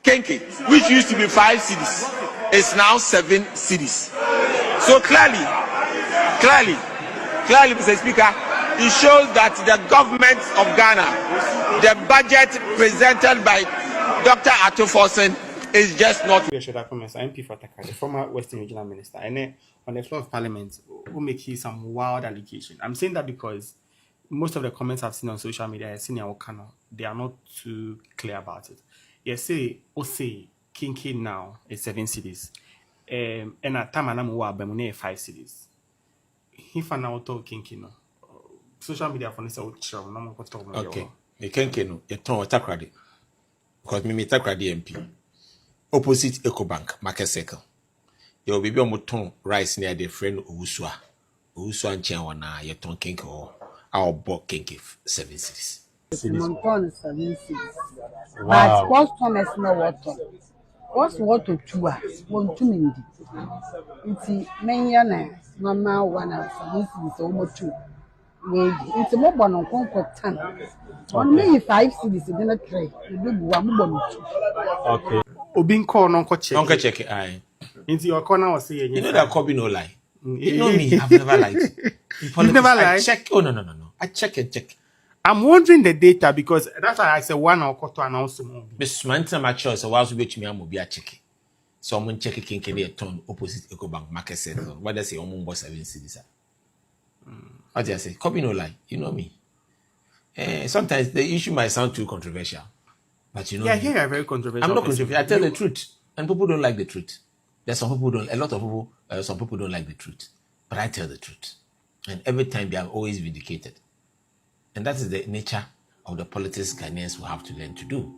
Kenke, which used to be 5 cities, is now 7 cities. So clearly, Mr. Speaker, it shows that the government of Ghana, the budget presented by Dr. Atuforsen is just not. MP for Taka, the former Western Regional Minister, and on the floor of Parliament, who make some wild allegation. I'm saying that because most of the comments I've seen on social media, I've seen in Okano, they are not too clear about it. Yes, say Kinky now is 7 cities, and at Tamanamu Bemune 5 cities. If I now talk Kinky no, social media for this out no okay, you Kinky no, you turn Takradi because me Takradi MP opposite EcoBank market circle. Your baby on rice near the friend Uswa and Chiawana, you turn Kinky or our bought Kinky 7 cities. Monton 7 cities. But what's Thomas no water? What's water 2 hours? 1 2 minutes. It's many Mama 1 hour 7 cities almost 2. It's a mobile on Concord 10. On me 5 cities in a tray. You do 1 okay. Obin call Uncle check it. Aye. Into your corner was saying, you know that Kobe no lie. You know me, I've never lied. You've never lied? I check. Oh, no. I check. I'm wondering the data because that's why I said 1 or quarter announcement. Miss Manta Macho, so whilst we me, I'm be a check. Someone check it can a ton opposite EcoBank market circle. What does say almost 7 cities? What do I say? Kobe no lie. You know me. Sometimes the issue might sound too controversial. But you know, yeah, here are very controversial. I'm not controversial. I tell the truth, and people don't like the truth. There's some people don't. A lot of people, some people don't like the truth, but I tell the truth, and every time they are always vindicated, and that is the nature of the politics Ghanaians will have to learn to do.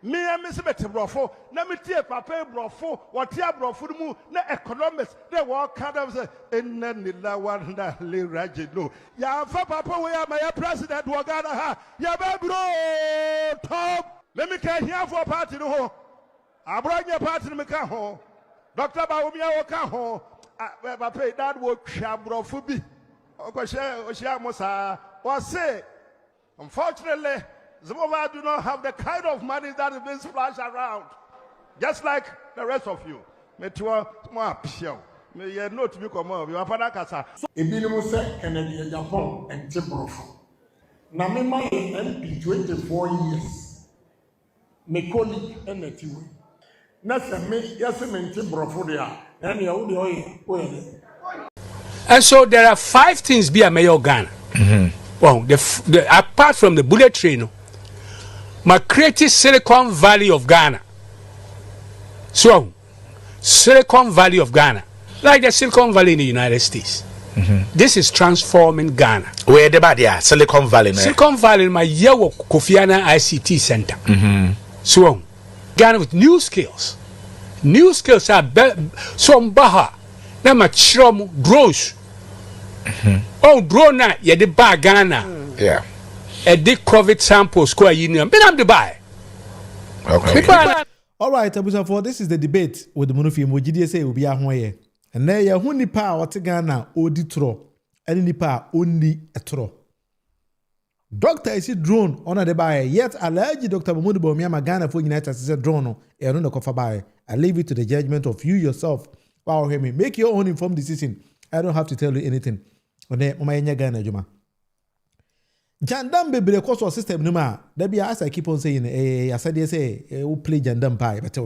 Me and Miss Betty Brofo, Namitia Papa Brofo, what Tia Brofumu, na economists, they walk kind of in Nila Wanda Lirajino. Ya Papa, we are my president, Wagana, ya bro, top. Let me come here for a party to home. I brought your party to Mikaho. Dr. Baumia Okaho, I paid that work, Shabrofubi. Okosha, was say, unfortunately, some of us do not have the kind of money that is being splashed around, just like the rest of you. Me too, more pure. Me ye not be come on. You are father kasa. Ebinimu se Kennedy Japan and Tibrofo. Na me my MP 24 years. Me colleague and etiwe. Na se me yase me Tibrofo dia. Na me udi oye. And so there are 5 things be a mayor Ghana. Well, apart from the bullet train, my creative Silicon Valley of Ghana. So, Silicon Valley of Ghana, like the Silicon Valley in the United States. This is transforming Ghana. Where the bad, yeah, Silicon Valley. Silicon Valley, my Yawo Kofi Annan ICT Center. So, Ghana with new skills. New skills are some baha. Na ma chrom drones. Oh, drone na ye de ba Ghana. Yeah. A big COVID sample square union. Been up the buy. Okay. All right, Abusa, for this is the debate with the Munufi Mojidi say will be a one. And there ya huni pa what Ghana odi tro. And ni pa only a tro. Doctor is a drone on the buy. Yet alleged Dr. Mamudu Miyama Ghana for United States drone and on the cover buy. I leave it to the judgment of you yourself. Wow, hear me. Make your own informed decision. I don't have to tell you anything. On the Umayanya Ghana Juma. Jandam bebre koso system numa. That be as I keep on saying, I said they say who play Jandam pie, but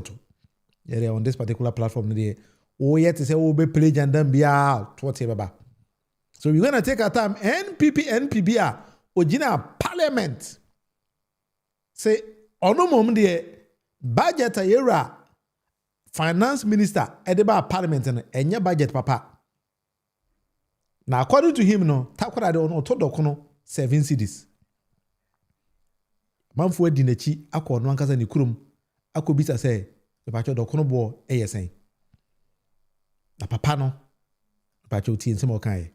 yeah, on this particular platform today. Oh, yet to say who be play Jandam bia whatever. So we're gonna take our time. NPBR Ojina Parliament. Say ono mom de budget era finance minister edeba parliament and enya budget papa. Now according to him no takwara de ono todokono 7 cities. Manfo adi nachi akọ no ankasa ne kurom akobisa say Pacho do kono bo sen. Na papa no. Pacho ti nsem o kan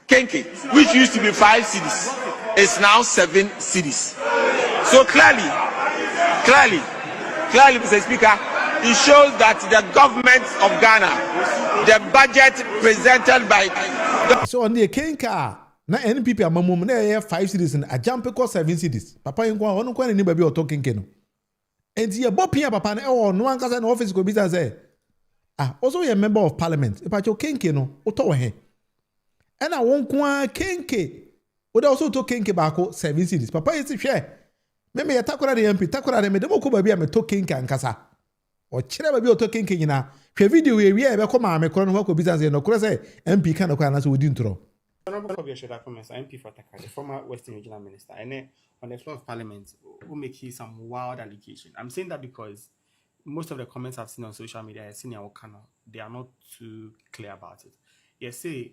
Kenke, which used to be 5 cities, is now 7 cities. So clearly, Mr. Speaker, it shows that the government of Ghana, the budget presented by... So on the Kenka, na NPP amamum na 5 cities and a jump ko 7 cities. Papa yin kwa onu kwa ni baby o talking keno. Enti ye bopia papa na e wo no anka na office go business say also a member of parliament. If I cho Kenke no, oto he. And I won't kwa Kenke. Would also to Kenke bako 7 cities. Papa is share. Maybe a takura the MP, takura the medemo ko baby am to Kenke and kasa. Or chere baby o to Kenke nyina. Hwe video we be come me kro no ko business no kro say MP kan ko anaso wodi ntro. Honorable Okudjeto MP for Takra, the former Western Regional Minister, and on the floor of Parliament, who make some wild allegation. I'm saying that because most of the comments I've seen on social media, I've seen in our channel, they are not too clear about it. Yes, say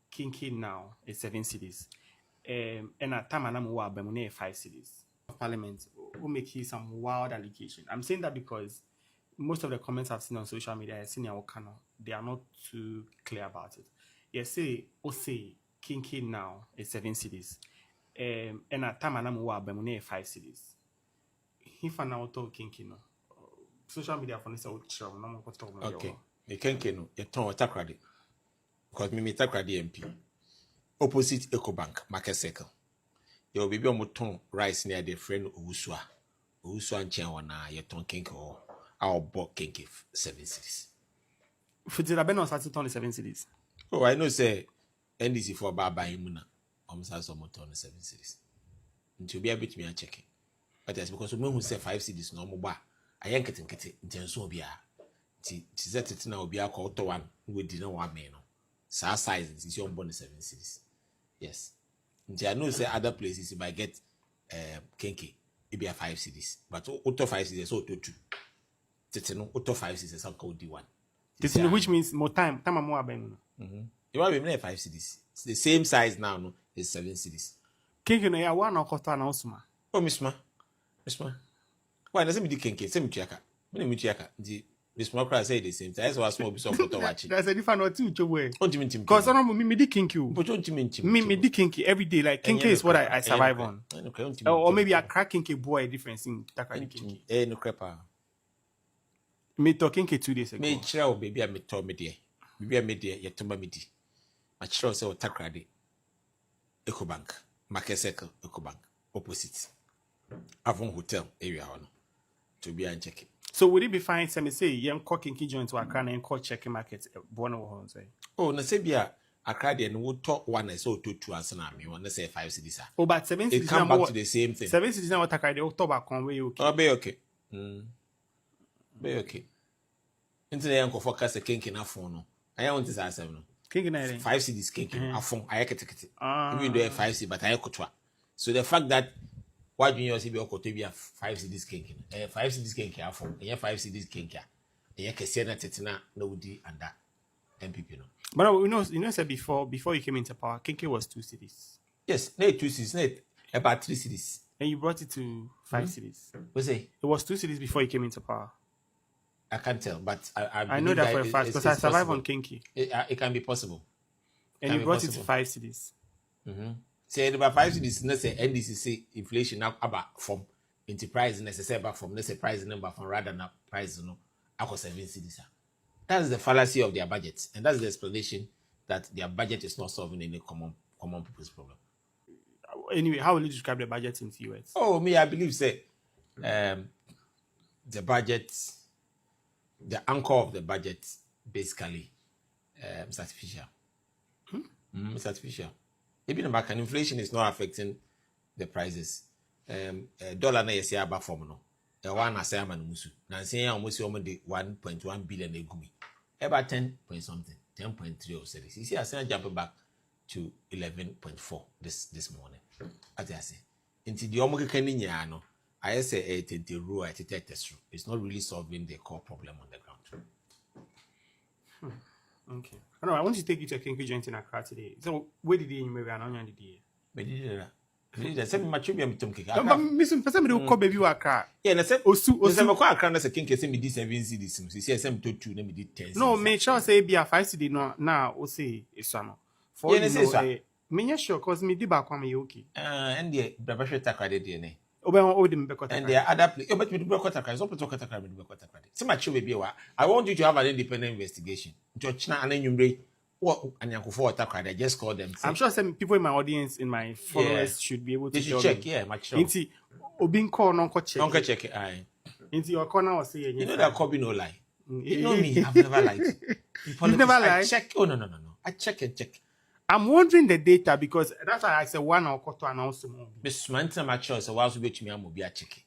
Kinky now is 7 cities, and at time I'm 5 cities. Parliament who make some wild allegation. I'm saying that because most of the comments I've seen on social media, I've seen in our channel, they are not too clear about it. Yes, say Kinky now is 7 cities, and at time I'm 5 cities. If I now talk Kinky no. Social media for this okay. You can't no. You turn Takrade because me Takrade MP opposite EcoBank market circle. You be on ton rice near the friend Usua and Chiawana. You turn Kinko or our bought Kinki 7 cities. For the Rabeno started on 7 cities. Oh, I know say NDC for Baba Imuna almost has some ton 7 cities. Until be a bit me a checking, but that's because we who say 5 cities no more. I yank it and get it intenso bia. Tis it now be a quarter one we didn't want me. Sa size is your bonus 7 cities. Yes. I know say other places if I get Kenke, it be a 5 cities. But auto 5 cities so to 2. Titino auto 5 cities some called D1. Which means more time more ben. You want be 5 cities. It's the same size now, no, it's 7 cities. Kenke no ya one or quarter na osuma. Oh Miss Ma. Why doesn't me Kenke? Same Chiaka. Many Chiaka. The small crowd say the same. That's why small bit of photo watching. That's a different or two way. What do you mean? Because I don't me di Kinky. But don't you mean Me di Kinky every day. Like Kinky is what I survive on. Or maybe I crack Kinky boy a different thing. Takra Kinky. No crepa. Me talking Kinky 2 days ago. Me chira baby I me to me there. Baby I me there ye tumba me di. My chira say Takrade. EcoBank. Market Circle EcoBank. Opposite. Avon Hotel area on. To be and check it. So would it be fine to say young Kinky joint to Accra and call checking market one say? Oh, na say bia Accra and we'll talk one and so two as an army. Want to say 5 cities. Oh, but 7 cities. It come back to the same thing. 7 cities now Accra they October conway okay. Oh, be okay. Be okay. Into the uncle focus a Kinky na phone no. I want to say 7 no. Kinky na 5 cities Kinky afon ayekete. Even though 5 cities but ayekotwa. So the fact that why do you see be okotobia 5 cities Kinky? 5 cities Kinky afon. 5 cities Kinky. Kesiana tetina no wudi and that MPP no. But you know said before you came into power, Kinky was 2 cities. Yes, no 2 cities, no about 3 cities. And you brought it to 5 cities. What's it? It was 2 cities before you came into power. I can't tell, but I know that for a fact because I survive on Kinky. It can be possible. And you brought it to 5 cities. Say about 5 cities, let's say NDC say inflation now about from enterprise necessary back from let's say price number from rather than price no across 7 cities. That's the fallacy of their budget, and that's the explanation that their budget is not solving any common people's problem. Anyway, how will you describe the budget in US? Oh, me, I believe say the budget, the anchor of the budget basically is artificial. It's artificial. Even the market inflation is not affecting the prices. Dollar na yesi aba form no. One asa ama musu. Na say almost almost 1.1 billion egumi. About 10 point something, 10.3 or so. You see, I say jump back to 11.4 this morning. As I say, into the omo kekani nya no. I say the rule it's not really solving the core problem on the ground. Okay. I want to take you to a Kinky joint in Accra today. So where did you maybe an onion did you? The same material me tumke. Missing person me ko baby wa kra. Yeah, na say osu me kwa akra na say kinke say me di 7 cedis. See say me to 2 na me di 10. No, me sure say be a 5 cedi no na o say eso no. For you know, me sure cause me di ba kwa me okay. And the brabashe takrade de ne. Obe o di me be kota. And there other place. You bet me do be kota takrade. So put kota takrade me do be kota takrade. See my chiwe be wa. I want you to have an independent investigation. To china anenumre what anyankofo takrade just call them. I'm sure some people in my audience, in my followers should be able to check. Yeah, my sure. Inti obin call non check. Non check aye. Into your corner was say you know that copy no lie. You know me, I've never lied. You've never lied? I check. Oh no. I check and check. I'm wondering the data because that's why I said one or quarter announcement. Miss Manta Macho, so whilst we to me, I'm be a check.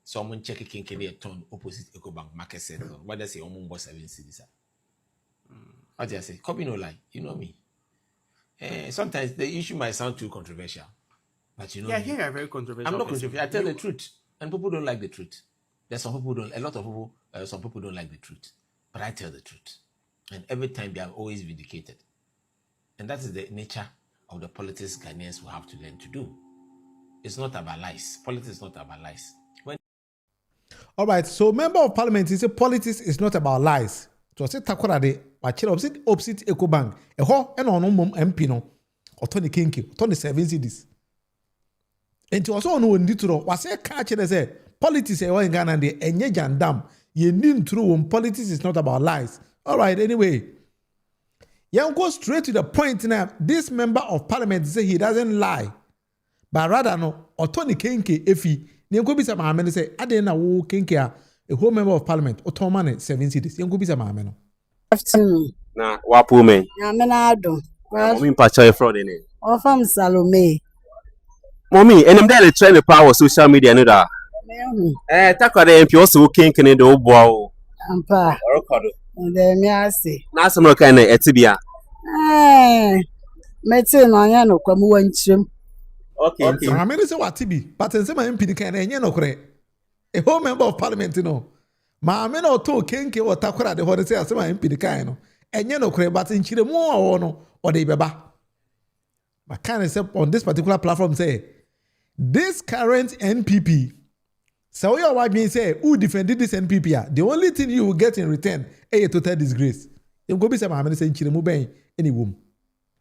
Someone check a kink a ton opposite EcoBank market settle. What they say, almost 7 cities. What do I say? Copy no lie. You know me. Sometimes the issue might sound too controversial, but you know. Yeah, me. Here are very controversial. I'm not controversial. I tell the truth, and people don't like the truth. There's some people don't. A lot of people. Some people don't like the truth, but I tell the truth, and every time they are always vindicated. And that is the nature of the politics Ghanaians will have to learn to do. It's not about lies. Politics is not about lies. All right, so member of parliament is politics is not about lies. So I say takorade wachira opposite EcoBank. Eho eno ono mom MP no. Otoni kinki, otoni 7 cedis. Enti also ono ndi turo wase ka kire say politics e in Ghana de enye jandam. Ye nim true when politics is not about lies. All right, anyway. You go straight to the point now. This member of parliament say he doesn't lie, but rather no. Otoni kenke efi. You go be some man say adena wo kenke a whole member of parliament. Otomane 7 cities. You go be some man no. Afternoon. Na wapu me. Na me na ado. Mommy mpacha e fraud ene. O fam Salome. Mommy, enem dey try me power social media no da. Takwade MP also kenke ne de oboa o. Ampa. Orokodo. Nde mi ase. Na asem no kan na etibia. Meti no anya no kwamu wanchim. Okay. I mean say what tibi, but say my MP kan enye no kore. A whole member of parliament no. Ma me no to kenke o takwara de ho say asem my MP kan no. Enye no kore but nchire mu o no o de beba. But can say on this particular platform say this current NPP. So you are being say who defended this NPP? The only thing you will get in return is a total disgrace. You go be some man say nchire mu ben any womb.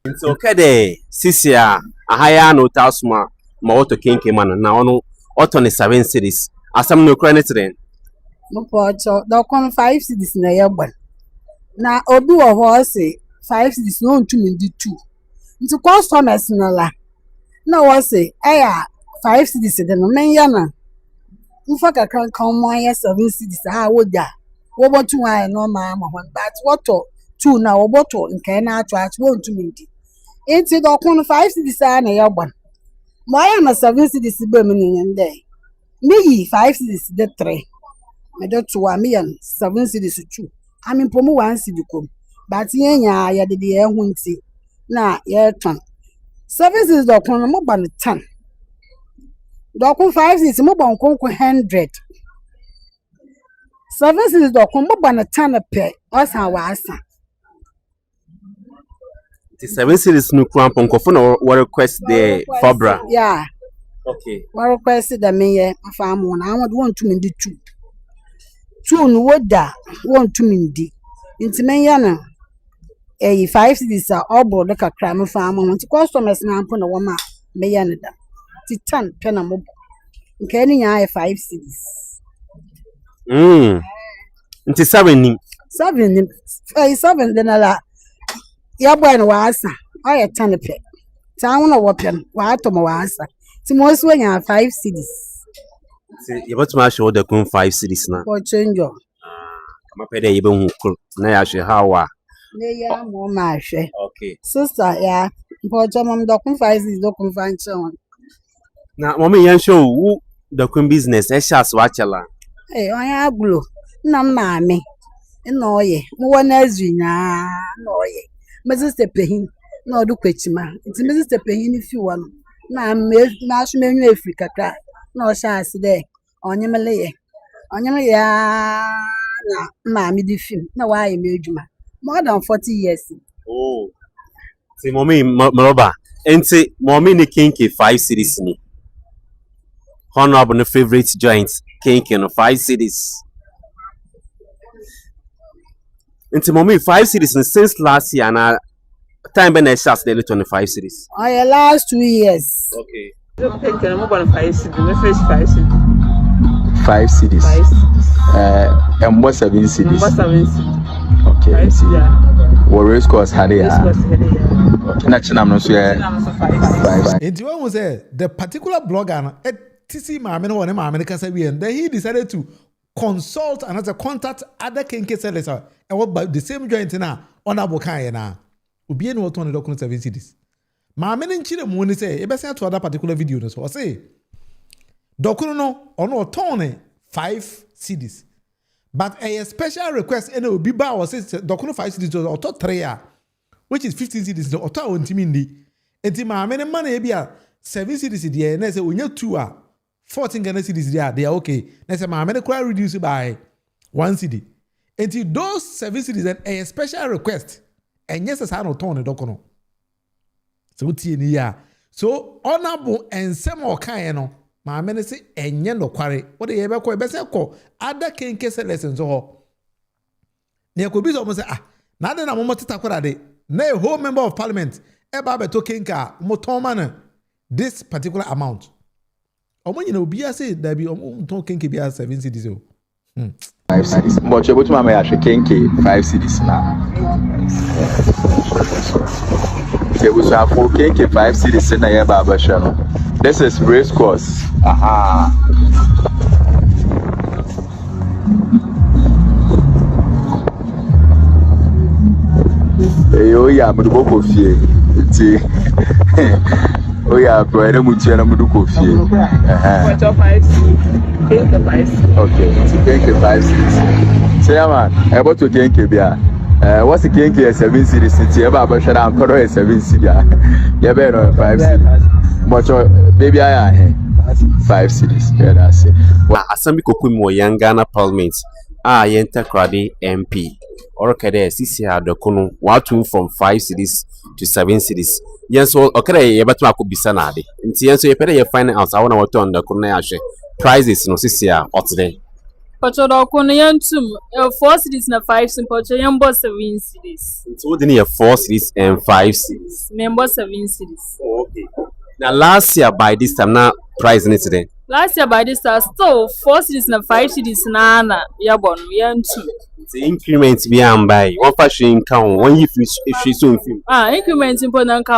It's okay there. Sisia ahaya no tasuma ma auto kenke man na ono auto ne 7 cities. Asam no kra ne tren. Mo pocho do kon 5 cities na yegba. Na obi wo ho say 5 cities no ntumi di 2. Nti customers na la. Na wo say eya 5 cities de no menya na. Mfa kakran kan mo aya 7 cities ha wo da. Wo botu wan no ma ma hon but what 2 na wo botu nke na atwa wo ntumi di. Enti do kon 5 cities na yegba. Mo aya na 7 cities be me nyende. Me yi 5 cities de 3. Me do 2 me yan 7 cities 2. Ami pomu 1 cedi kom. But yenya ya de ye hu nti na ye ton. 7 cities do kon mo ba no 10. Do kon 5 cities mo ba kon 100. 7 cities do kon mo ba no 10 pe. Osan wa asa. The 7 cities no kwan ponkofo na what request the Fabra. Yeah. Okay. What request the me ye afam na I want to ndi 2. 2 no woda want to ndi. Inti men ya na 5 cities are all bro de kakra me fam ho. Nti customers na ampo na wo ma me ya ne da. Ti 10 pe na mo. Nke ni nya 5 cities. Nti 7 ni. 7 de na la. Ya boy no wa asa. Oye 10 pe. Ta won na wo pe no wa to mo wa asa. Ti mo so nya 5 cities. You want to show the 5 cities na. For change. Kama pede yebe hu kul na ya hwe hawa. Ne ya mo ma hwe. Okay. Sister ya. Mpocho mom do 5 cities do kun fan chen. Na mommy yan show who the business e shas wa chela. Onya aglo. Nna mma me. No ye. Mo wona azunya no ye. Me sister pehin na odu kwechima. Nti me sister pehin fi wo no. Na me na so menyu Africa ka. Na o sha ase de. Onyemele ye. Onyeme ya na mma me di film. Na wa ye me adwuma. More than 40 years. Oh. Si mommy Maroba. Enti mommy ni kinki 5 cities ni. honorable favorite joints, Kinkin 5 cities. Into mommy 5 cities since last year and time when I started daily 25 cities. Oh, yeah, last 2 years. Okay. I'm going 5 cities. My first 5 cities. 5 cities. 5 cities. And what 7 cities? What 7 cities? Okay. 5 cities. What race course had it? Okay. National no so 5. And you want to say the particular blogger at TC Maham Okudjeto and then he decided to consult and as a contact other Kenke sellers and what the same joint now honorable Kayana. Ubi no turn the 7 cities. Maham Okudjeto money say e be say to other particular video no so say Dokuno no ono turn 5 cities. But a special request and it will be bar or says Dokuno 5 cities or 3 which is 15 cities or 20 and Maham money be 7 cities there and I say when you 2 14 Ghana cities there they are okay. I say Maham Okudjeto reduce by 1 city. Until those 7 cities and a special request and yes I no turn the Dokuno. So tie so honorable and some or kind Maham Okudjeto say enye no kware what dey ebe ko ebe say ko ada kenke se lessons ho ne ko bi so mo say na de na mo teta kwara de na a whole member of parliament e ba beto kenka mo ton man this particular amount omo nyina obi say da bi omo ton kenke bi 7 cities o 5 cities but you botuma me ahwe kenke 5 cities na say we so for kenke 5 cities na ye ba ba hwe no. This is race course. Aha. Yo ya mudu ko fie. Ti. O ya bro, ere mu tie na mudu ko fie. What 5 cities? Okay. Kenke 5 cities. Say man, about to kenke bia. What's the kenke 7 cities? Ti e ba ba hwe na ankoro 7 cities. Ya be no 5 cities. But baby, I have 5 cities. Yeah, that's it. Well, Asambi Kokumo Young Ghana Parliament. Yenta Krade MP. Or Kade CCR the Kunu. What from 5 cities to 7 cities. Yes, well, okay, but I could be sanadi. And so you better find out. I want to turn the Kunayashi prizes no CCR or today. But you don't 4 cities and 5 simple. Yambo 7 cities. So then you 4 cities and 5 cities. Member 7 cities. Okay. Now last year by this time now price in it today. Last year by this time still 4 cities and 5 cities na yabon two. The increments be by one fashion count one if you so increments important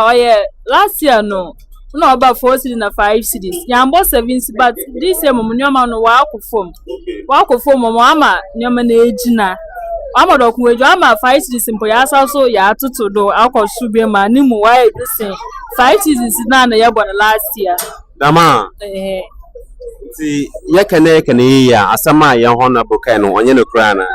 last year no about 4 cities and 5 cities. Yambo 7 cities but this year mama no walk form mama nyama na ejina. I'm not going to 5 cities simple. Yes, also, yeah, to do alcohol should be my new why the same 5 cities none a year last year. Dama, see, can hear as some my young honorable can on your crana.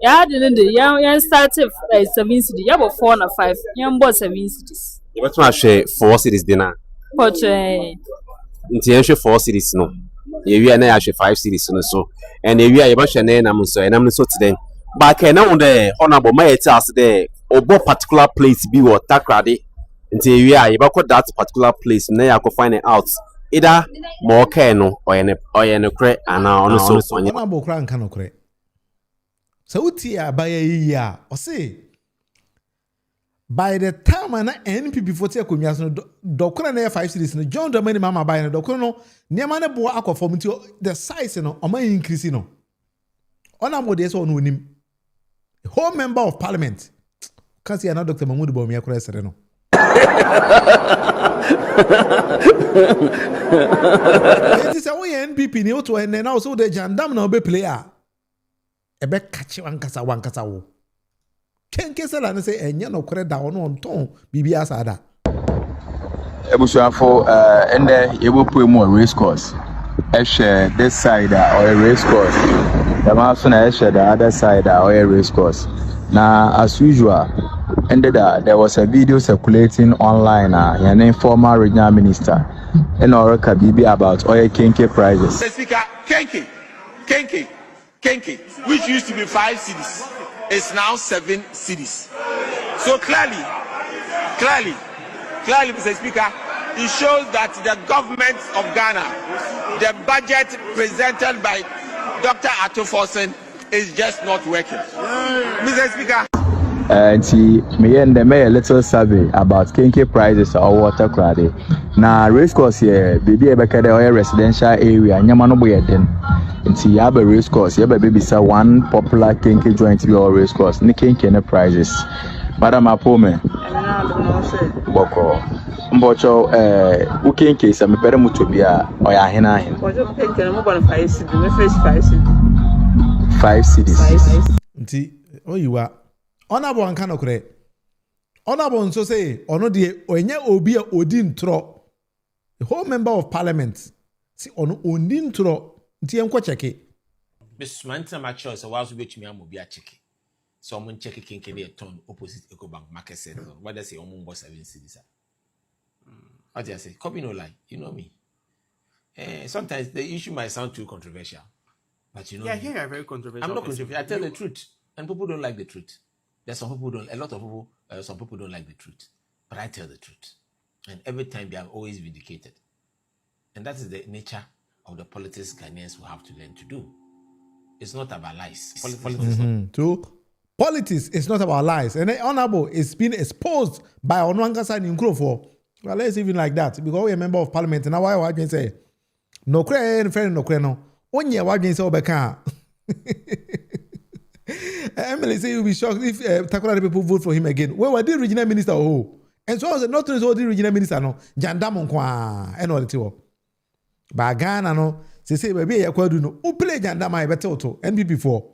Yeah, didn't the young started 7 cities, you have 4 or 5 young boys 7 cities. You want to share 4 cities dinner. But intention 4 cities no. You are now 5 cities so, and you are a bunch of name and I'm so today. But I know the honorable may tell us there or what particular place be or takrade until you are about that particular place. Now I could find it out either more keno or in a cre and also on your crank cano cre. So, tia by a year or say by the time an NP before take Dokuna 5 cities and John Domini Mama buying a Dokuno near man boy aqua form to the size or my increasing. Honorable days on him. Whole member of parliament. Can't see another Dr. Mahmoud Bomia Cresceno. It is a way NPP new to and also the Jandam no be player. A back catch one casa. Ken Kessel and say, and you know, correct down on tone, BBS Ada. Ebusuan for and you will put more race course. Share this side or a race course. The mouse share the other side or a race course. Now, as usual, ended there was a video circulating online. Your name former regional minister and Oraka BB about oil Kenke prices. Speaker, Kenke, which used to be 5 cities, is now 7 cities. So clearly, Mr. Speaker, It shows that the government of Ghana, the budget presented by Dr. Atufosin is just not working. Mr. Speaker. Me and the mayor little survey about kinky prices or water crowded. Now race course here, baby a back at the residential area, Yamano Boyden. You have a race course, you have a baby sir one popular kinky joint or race course, Nicking Kenny prizes. Madam Apome Boko Mbocho, Ukin case, I'm a better mutubia or Yahina. 5 cities. Oh, you are. Honorable and canokre. Honorable so say, ono die onye obi odin tro. The whole member of parliament. See ono odin tro. Nti enko cheke. Miss Manta my choice was which me amobi a cheke. So I'm check kinky a ton opposite EcoBank market center. What they say almost 7 cities. What do I say? Copy no lie. You know me. Sometimes the issue might sound too controversial. But you know, yeah, here are very controversial. I'm not controversial. I tell the truth, and people don't like the truth. There's some people don't. A lot of people, some people don't like the truth, but I tell the truth, and every time they are always vindicated. And that is the nature of the politics Ghanaians will have to learn to do. It's not about lies. Politics is not about lies, and the honorable is being exposed by Onwangasa Nkrofo. Well, let's even like that because we're a member of parliament. Now, why I can say no credit, friend, no credit, no. Onye wagin say obeka. Emily say you'll be shocked if Takoradi people vote for him again. Well, what did regional minister and so I was not so the regional minister no Jandamon kwa and all the two. But Ghana no say baby yakwadu no who play Jandama e better to NPP for.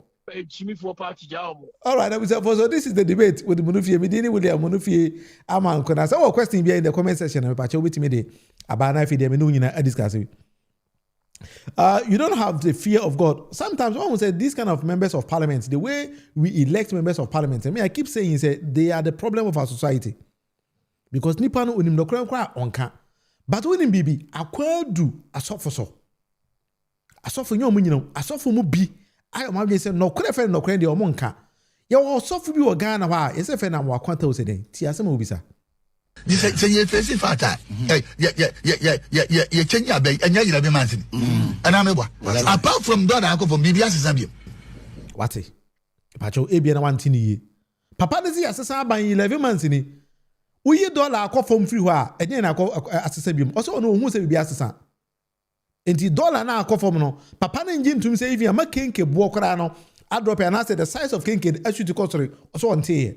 All right, so this is the debate with the Munufie. We didn't with the Munufie Aman Kona. So question be in the comment section and patch with me there. Abana fi dem no nyina discuss. You don't have the fear of God. Sometimes one will say these kind of members of parliament, the way we elect members of parliament, I keep saying they are the problem of our society. Because nipa no unim no kwa onka. But when in bibi akwadu asofo so. Asofo nyo munyino, asofo mu bi. Ayo ma say no kure fe no kure de omonka. Ye wo asofo bi wo Ghana wa, ye se fe na mo akwanta wo se den. Ti asem obisa. This is a face fata. You change your bay and you're a man. And I'm apart from that, I go from BBS Zambia. What it? Pacho Abian one tini. Papa is the assassin by 11 months in it. We $1 call from free wa, and then I call assassin. Also, no who say be assassin. And the dollar now call from no. Papa and Jim to say if you're making a walk around, I drop and I said the size of kinky as you to cost also on tea.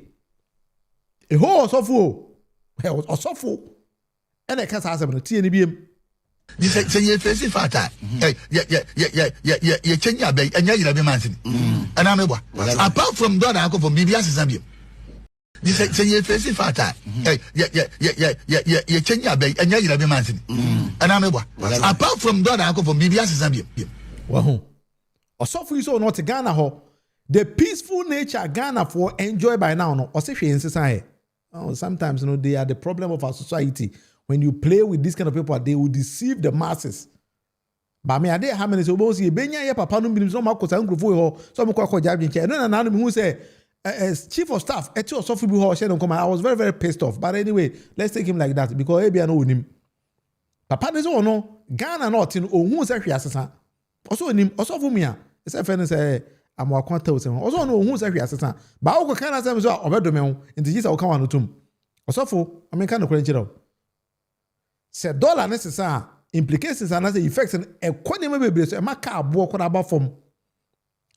A horse of woe. Or so full. And I can't ask them to TNBM. This is a face fata. You change your bay and you're a man. And I'm apart from that, I go from BBS Zambia. This is a face fata. You change your bay and you're a man. And I'm apart from that, I go from BBS Zambia. Wow. Or so for you so not Ghana ho. The peaceful nature Ghana for enjoy by now no. Or say she in society. Oh, sometimes you know they are the problem of our society. When you play with this kind of people, they will deceive the masses. But me, I did how many so both see Benya papa no binim so makosa nkrofo ho so mko akọja abinche. No na who say as chief of staff eti osofu bi ho share dem come. I was very pissed off. But anyway, let's take him like that because Abia no onim. Papa dey so no Ghana not in ohun se hwe asesa. Also onim osofu mi a say friend say I'm akwanta wo se ho. Also no ohun se hwe asesa. Ba wo kan na say so obedome ho. Nti ji say wo kan wa no tum. Osofu American no kwenchiro. Say dollar necessary implications and as effects and economy bebre so e ma car bo ko aba form.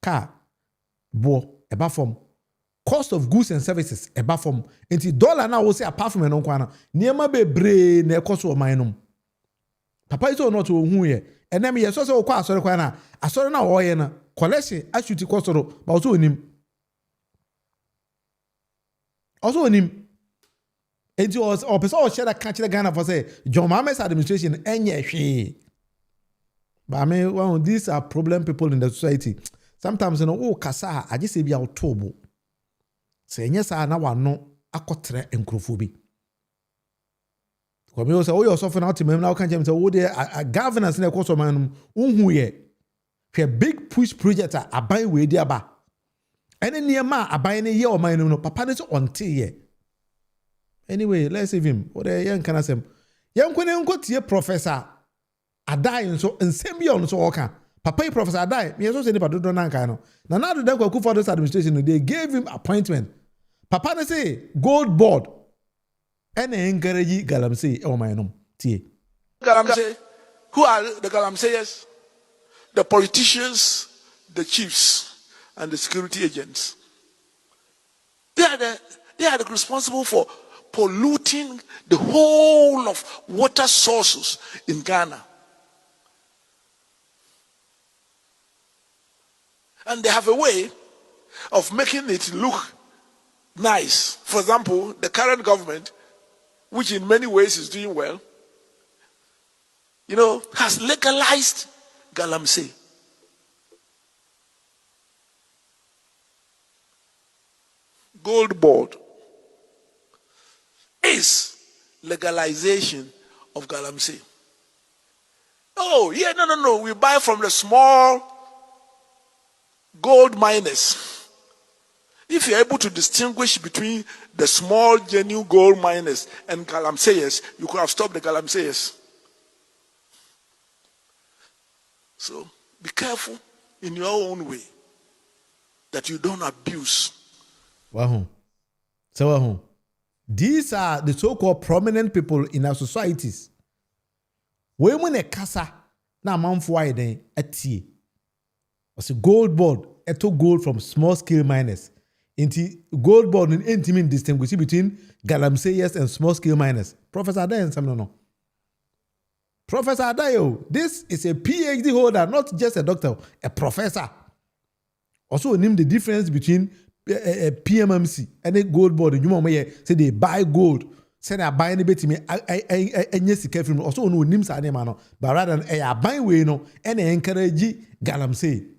Car bo eba form. Cost of goods and services eba form. Nti dollar na wo say apart from no kwa na niema bebre na ekoso o man no. Papa is not ohun ye. Enem ye so say wo kwa asore kwa na asore na wo ye na collection ashuti kosoro ba also onim. Also onim. It was or share that catch the Ghana for say John Mahama's administration enye hwe. But I mean, well, these are problem people in the society. Sometimes you know, kasa I just say be out tobo. Say yes, I na wano akotre enkrofobi. Because me say, oh, you're suffering out to me now. Can't you say, oh, there a governance in the course of man unhu ye. A big push project a buy way there ba. Any near ma a buy any year or mine no papa is on tea. Anyway, let's save him. What a young can I say? Yankone unko tie Professor Adai so nsem bi on so oka. Papa Professor Adai, me so say ni padodo na nkan no. Na na do dan kwaku for this administration they gave him appointment. Papa ne say gold board. Ene encourage galamsey e o man no tie. Galamsey, who are the galamseyers? The politicians, the chiefs, and the security agents. They are the responsible for polluting the whole of water sources in Ghana. And they have a way of making it look nice. For example, the current government, which in many ways is doing well, has legalized galamsey. Gold board is legalization of galamsey. Oh, yeah, no. We buy from the small gold miners. If you're able to distinguish between the small genuine gold miners and galamseyers, you could have stopped the galamseyers. So be careful in your own way that you don't abuse. Wahoo. So wahoo. These are the so-called prominent people in our societies. When a casa na manfo ayden atie. Was a gold board eto gold from small scale miners. Inti gold board in intimate distinguish between galamseyers and small scale miners. Professor Adai no. Professor Adayo, this is a PhD holder, not just a doctor, a professor. Also name the difference between PMMC and a gold board. You say they buy gold. Say they buy any bit me. I yes, careful. Also no names are name but rather than a buy way no and encourage galamsey.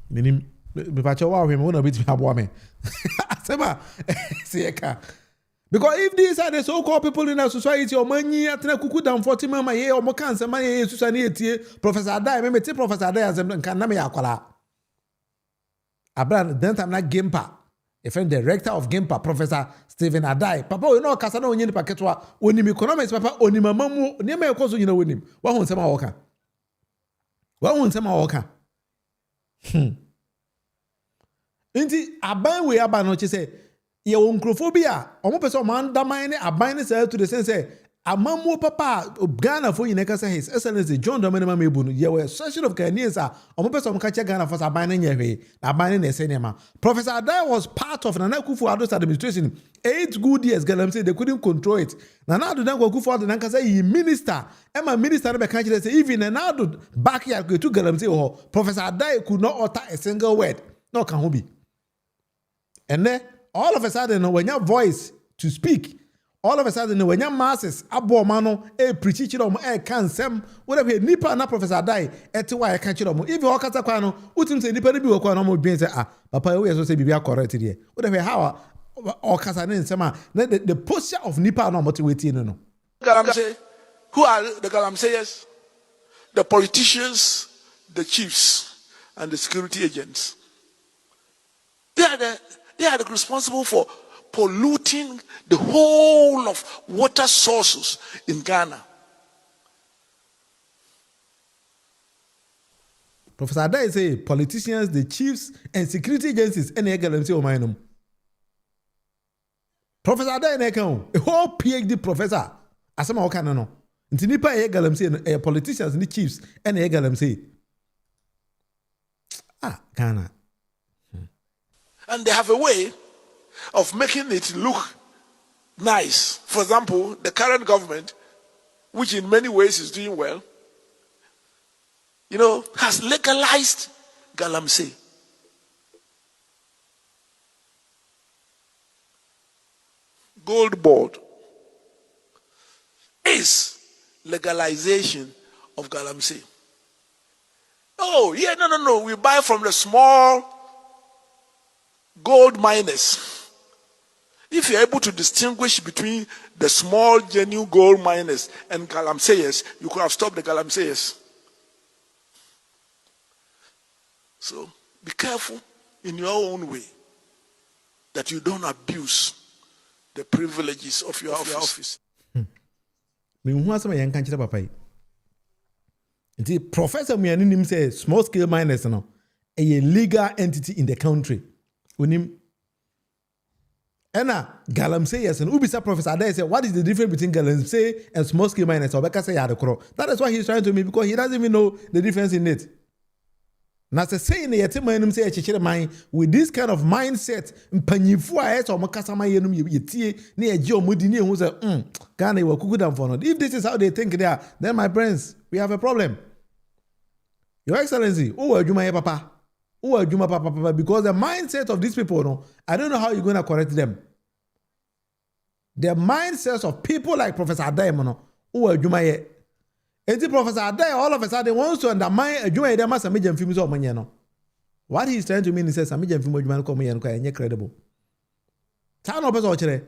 Meaning, me pacho wow him one bit me abo me. Sema say because if these are the so-called people in our society, or money at na kuku down 40 mama ye or cancer money Susanity, Professor Adai, me Professor Adai as can name yakwala. Abran, then I'm not Gimpa. A friend director of Gimpa, Professor Stephen Adai. Papa, you know, Casano in Paketwa, when him economics, Papa, on him, Mamu, near my cousin, you know, with him. What won't some walker? What won't some walker? Inti, Aban, we are no say. Your uncrophobia, omo person man da mine aban say to the sense amamu papa Ghana for yineka say his excellency John Dominic Mebu no ye were session of Ghanaians omo person ka che Ghana for aban nya hwe aban na say nema. Professor Adai was part of Nana Akufo-Addo's administration 8 good years. Galamsey they couldn't control it. Nana Akufo-Addo nanka say he minister minister be kan say even Nana Akufo backyard go to Galamsey or Professor Adai could not utter a single word. No can who be. And then all of a sudden, when your voice to speak, all of a sudden, when your masses, abo mano, preach can sem, whatever nipa na Professor Adai, why I can't if you walk at a quano, utim say nipa be a no being say, Papa, we also say be correct here. Whatever how or Casanin Sama, the posture of nipa no motivating no. Galamsey, who are the galamseyers? The politicians, the chiefs, and the security agents. They are the responsible for polluting the whole of water sources in Ghana. Professor Adai say politicians, the chiefs, and security agencies and galamsey o mainum. Professor Adai a whole PhD professor. Asama o kana no. Nti nipa galamsey politicians and the chiefs and galamsey. Ghana. And they have a way of making it look nice. For example, the current government, which in many ways is doing well, has legalized galamsey. Gold board is legalization of galamsey. Oh, yeah, no. We buy from the small gold miners. If you're able to distinguish between the small genuine gold miners and galamseyers, you could have stopped the galamseyers. So be careful in your own way that you don't abuse the privileges of your office. Me who asama yan kan kire papa yi. Nti professor Muyani nim say small scale miners no a legal entity in the country. Unim Ena galamsey yes and ubisa Professor Adaye say what is the difference between galamsey and small scale miners? Obeka say yadekro. That is why he's trying to me because he doesn't even know the difference in it. Na say saying yete manum say echechere man with this kind of mindset mpanyifu a yeto omokasa man yenum yetie na eje omodi na ehu say Ghana we kuku dam for no. If this is how they think there, then my friends, we have a problem. Your Excellency, who are Juma Papa? Who are Juma Papa? Because the mindset of these people, no, I don't know how you're going to correct them. The mindsets of people like Professor Adaye, no, who are Juma ye. And the Professor Adaye, all of a sudden, wants to undermine Juma ye, must make them feel so many, no. What he's trying to mean is that some of them Juma come here and credible. Turn up as all today.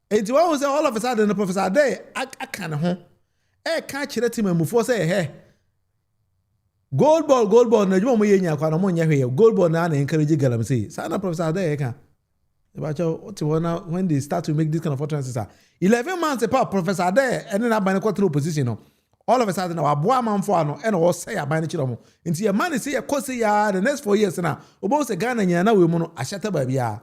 And to all of a sudden, the Professor Adaye, I can't, catch the team and move for say, hey. Gold ball na juma mo yenya kwa na mo nya hwe gold ball na encourage galam say sana Professor Adaye ka when they start to make this kind of utterances 11 months apart Professor Adaye and then aban kwatro opposition no all of a sudden na aboa manfo ano and o say aban chiro mo nti e man say e kosi ya the next 4 years na obo say Ghana nya na we mu no ahyata ba bia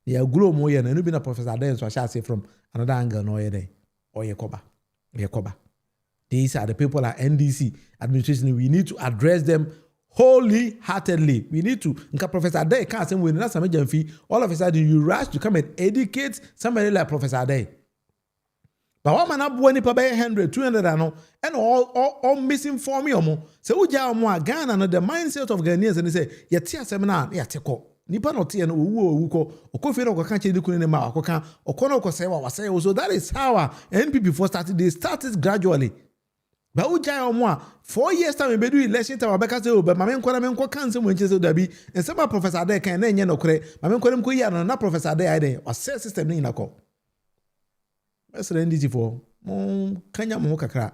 ya grow mo ye na no bi na Professor Adaye so ahya say from another angle no ye dey o ye koba. These are the people at NDC administration. We need to address them wholeheartedly. We need to. Professor Adaye can't say we not some fee. All of a sudden you rush to come and educate somebody like Professor Adaye. But what man up when you pay 100, 200 and all misinform you. So uja mo Ghana no the mindset of Ghanaians and they say ya tia seminar ya teko. Nipa no tia no uko okofiro ko kan chedi kunu ne ma akoka okono ko say wa say so that is how NPP for started. They started gradually. But uja omwa 4 years time be do election time abeka say but mame nkwa cancel mo nche say dabi and some Professor Adaye kan na enye no kore mame nkwa mko ya no na Professor Adaye dey wa say system ni na ko SNDT for mo kanya mo kakra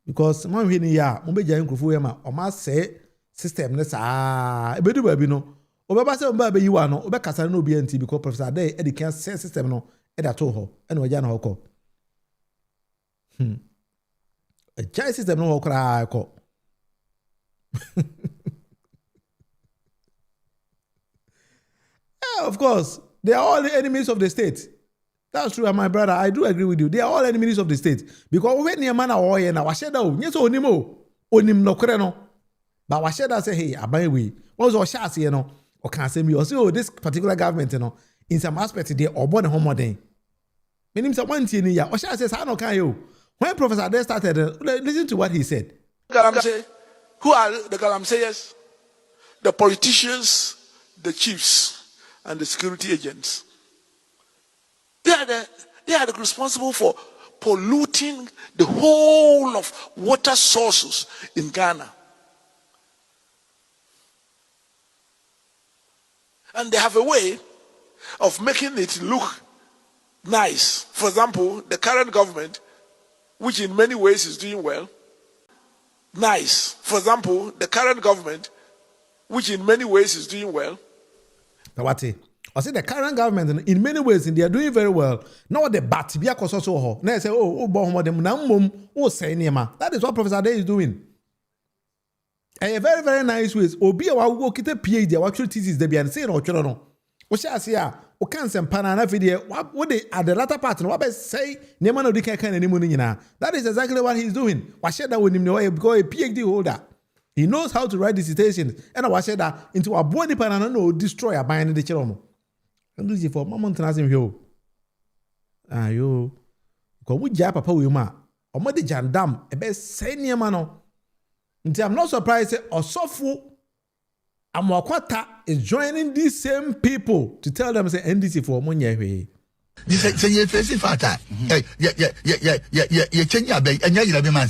because man hwe ni ya mo be gya nkrofo ya ma o ma say system ne sa e be do ba bi no obeba say mba be yiwa no obekasa na obi anti because Professor Adaye e dey can say system no e da to ho e na o gya na ho ko a giant system no cry ko. Yeah, of course. They are all the enemies of the state. That's true, my brother. I do agree with you. They are all enemies of the state. Because when you man are here now, washeda o. Yes, onim no kore no. But washeda say, hey, aban we. Once or shas here no, or can say me or say, oh, this particular government, you know, in some aspect they are born home day. Meaning someone tin ya. Or shas says, I don't can you. When Professor Adaye started, listen to what he said. Who are the Galamseyers? The politicians, the chiefs, and the security agents. They are responsible for polluting the whole of water sources in Ghana. And they have a way of making it look nice. For example, the current government, which in many ways is doing well. Nice. For example, the current government, which in many ways is doing well. Nawati. I say the current government in many ways they are doing very well. Now the bat be akoso so ho. Na say that is what Professor Adaye is doing. A very very nice ways. Obi wa go kite PhD wa actually thesis de bia say no twero no. O sha say a o kan sem pana na video what they at the latter part no be say nema no di kan kan animu ni nyina. That is exactly what he is doing. Wa share that with him no because a PhD holder. He knows how to write dissertations and I share that into a body pana no destroy a bind the chero. English for mama ntanasem hwe o. Ayo. Ko wu ja papa we ma. Omode jandam e be say nema no. Nti I'm not surprised say Osofo Amokwata is joining these same people to tell them say NDC for money hwe. This say you face fata. You change your bay and you be man.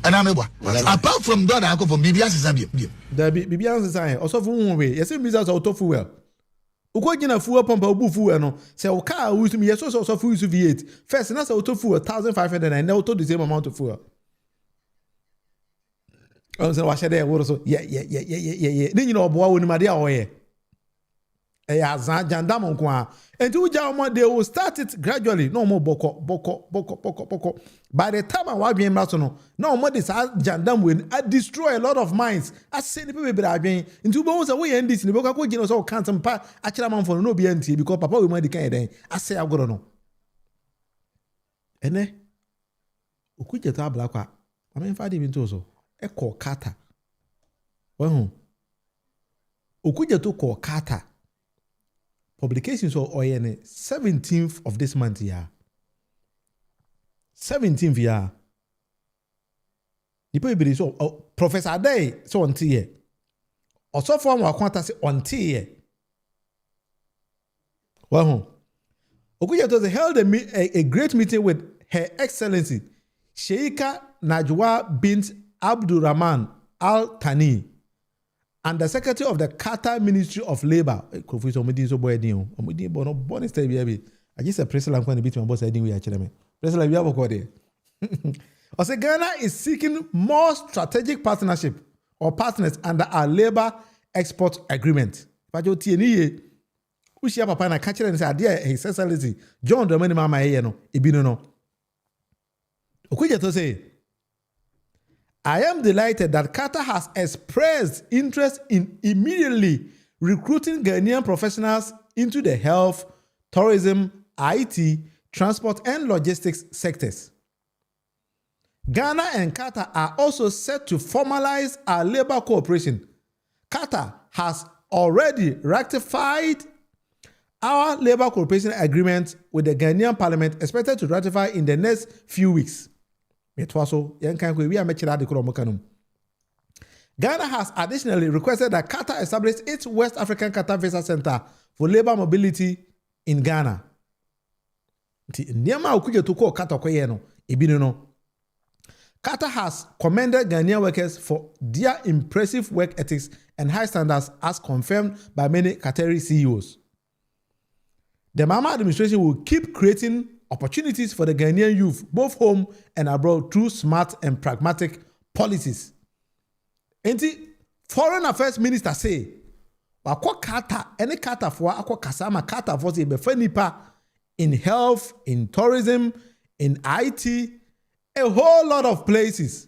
And I'm apart from that I go for BBS Zambia. The BBS say Osofo won we. Yes business auto fuel. Ukogina fuel pump obu fuel no. Say o car use me yes so Osofo use V8. First na say auto fuel 1500 and now auto the same amount of fuel. I was watching there. So yeah. Then you know, boy, when my dear, azan jandam nko a enti uja omo they will start it gradually no more boko by the time I wadwen mra no no more this jandam will destroy a lot of minds as any people be adwen enti ubo say we end this ni boko ko gino so can't mpa akira man for no be anti because papa we man di kan den ase agoro no ene Okudjeto ablakwa amen fadi bi nto so e ko kata wahu Okudjeto ko kata publications or 17th of this month yeah 17th yeah nipa be so Professor Adey so on tie also form wa kwanta se on tie wahu Okudjeto held a great meeting with Her Excellency Sheikha Najwa bint Abdurrahman Al Thani and the Secretary of the Qatar Ministry of Labor. I just said President Lankwani beat my boss. I didn't we actually. President, we have a code. I say Ghana is seeking more strategic partnership or partners under our labor export agreement. But you TNE, who share papa na catch and say, "Dear His Excellency John Dramani Mama no ebino no." Okudjeto say, I am delighted that Qatar has expressed interest in immediately recruiting Ghanaian professionals into the health, tourism, IT, transport, and logistics sectors. Ghana and Qatar are also set to formalize our labor cooperation. Qatar has already ratified our labor cooperation agreement with the Ghanaian parliament, expected to ratify in the next few weeks. Ghana has additionally requested that Qatar establish its West African Qatar Visa Center for labor mobility in Ghana. Qatar has commended Ghanaian workers for their impressive work ethics and high standards as confirmed by many Qatari CEOs. The Mahama administration will keep creating opportunities for the Ghanaian youth, both home and abroad, through smart and pragmatic policies. And the Foreign Affairs Minister say, "Wakwa Qatar, any Qatar for akwa kasama Qatar for the befenipa in health, in tourism, in IT, a whole lot of places."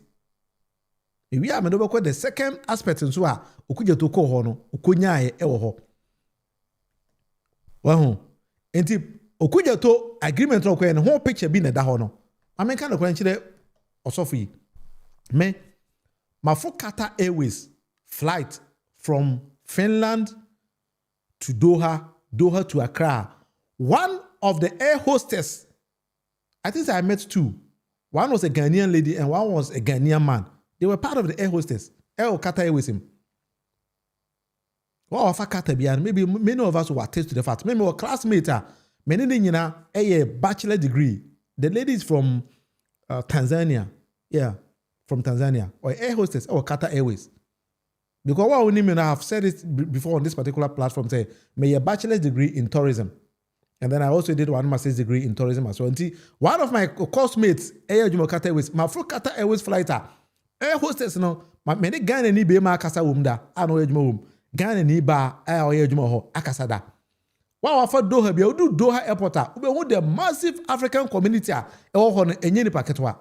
We are the second aspect in Sua, Okudjeto ko hono, ukunyaye ewo ho. Wahu, enti Okudjeto agreement no kwen ho picture bi na da ho no. Amen kan no kwen chire osofi. Me Mafo Qatar Airways flight from Finland to Doha, Doha to Accra. One of the air hostess, I think I met two. One was a Ghanaian lady and one was a Ghanaian man. They were part of the air hostess. Air Qatar Airways him. Well, of Qatar, maybe many of us will attest to the fact. Maybe our classmates are many a bachelor degree. The lady is from Tanzania. Yeah, from Tanzania. Or air hostess or Qatar Airways. Because what we need, I have said it before on this particular platform, say, may a bachelor's degree in tourism. And then I also did one master's degree in tourism as well. One of my course-mates, Air Qatar Airways, my full Qatar Airways flighter, air hostess, no, many Ghana ni be ma kasa wumda, I know Ejmo Ghana ni ba, I or Ejmo akasada. Wow, for Doha, be do Doha airport, we want the massive African community, or any packetwa.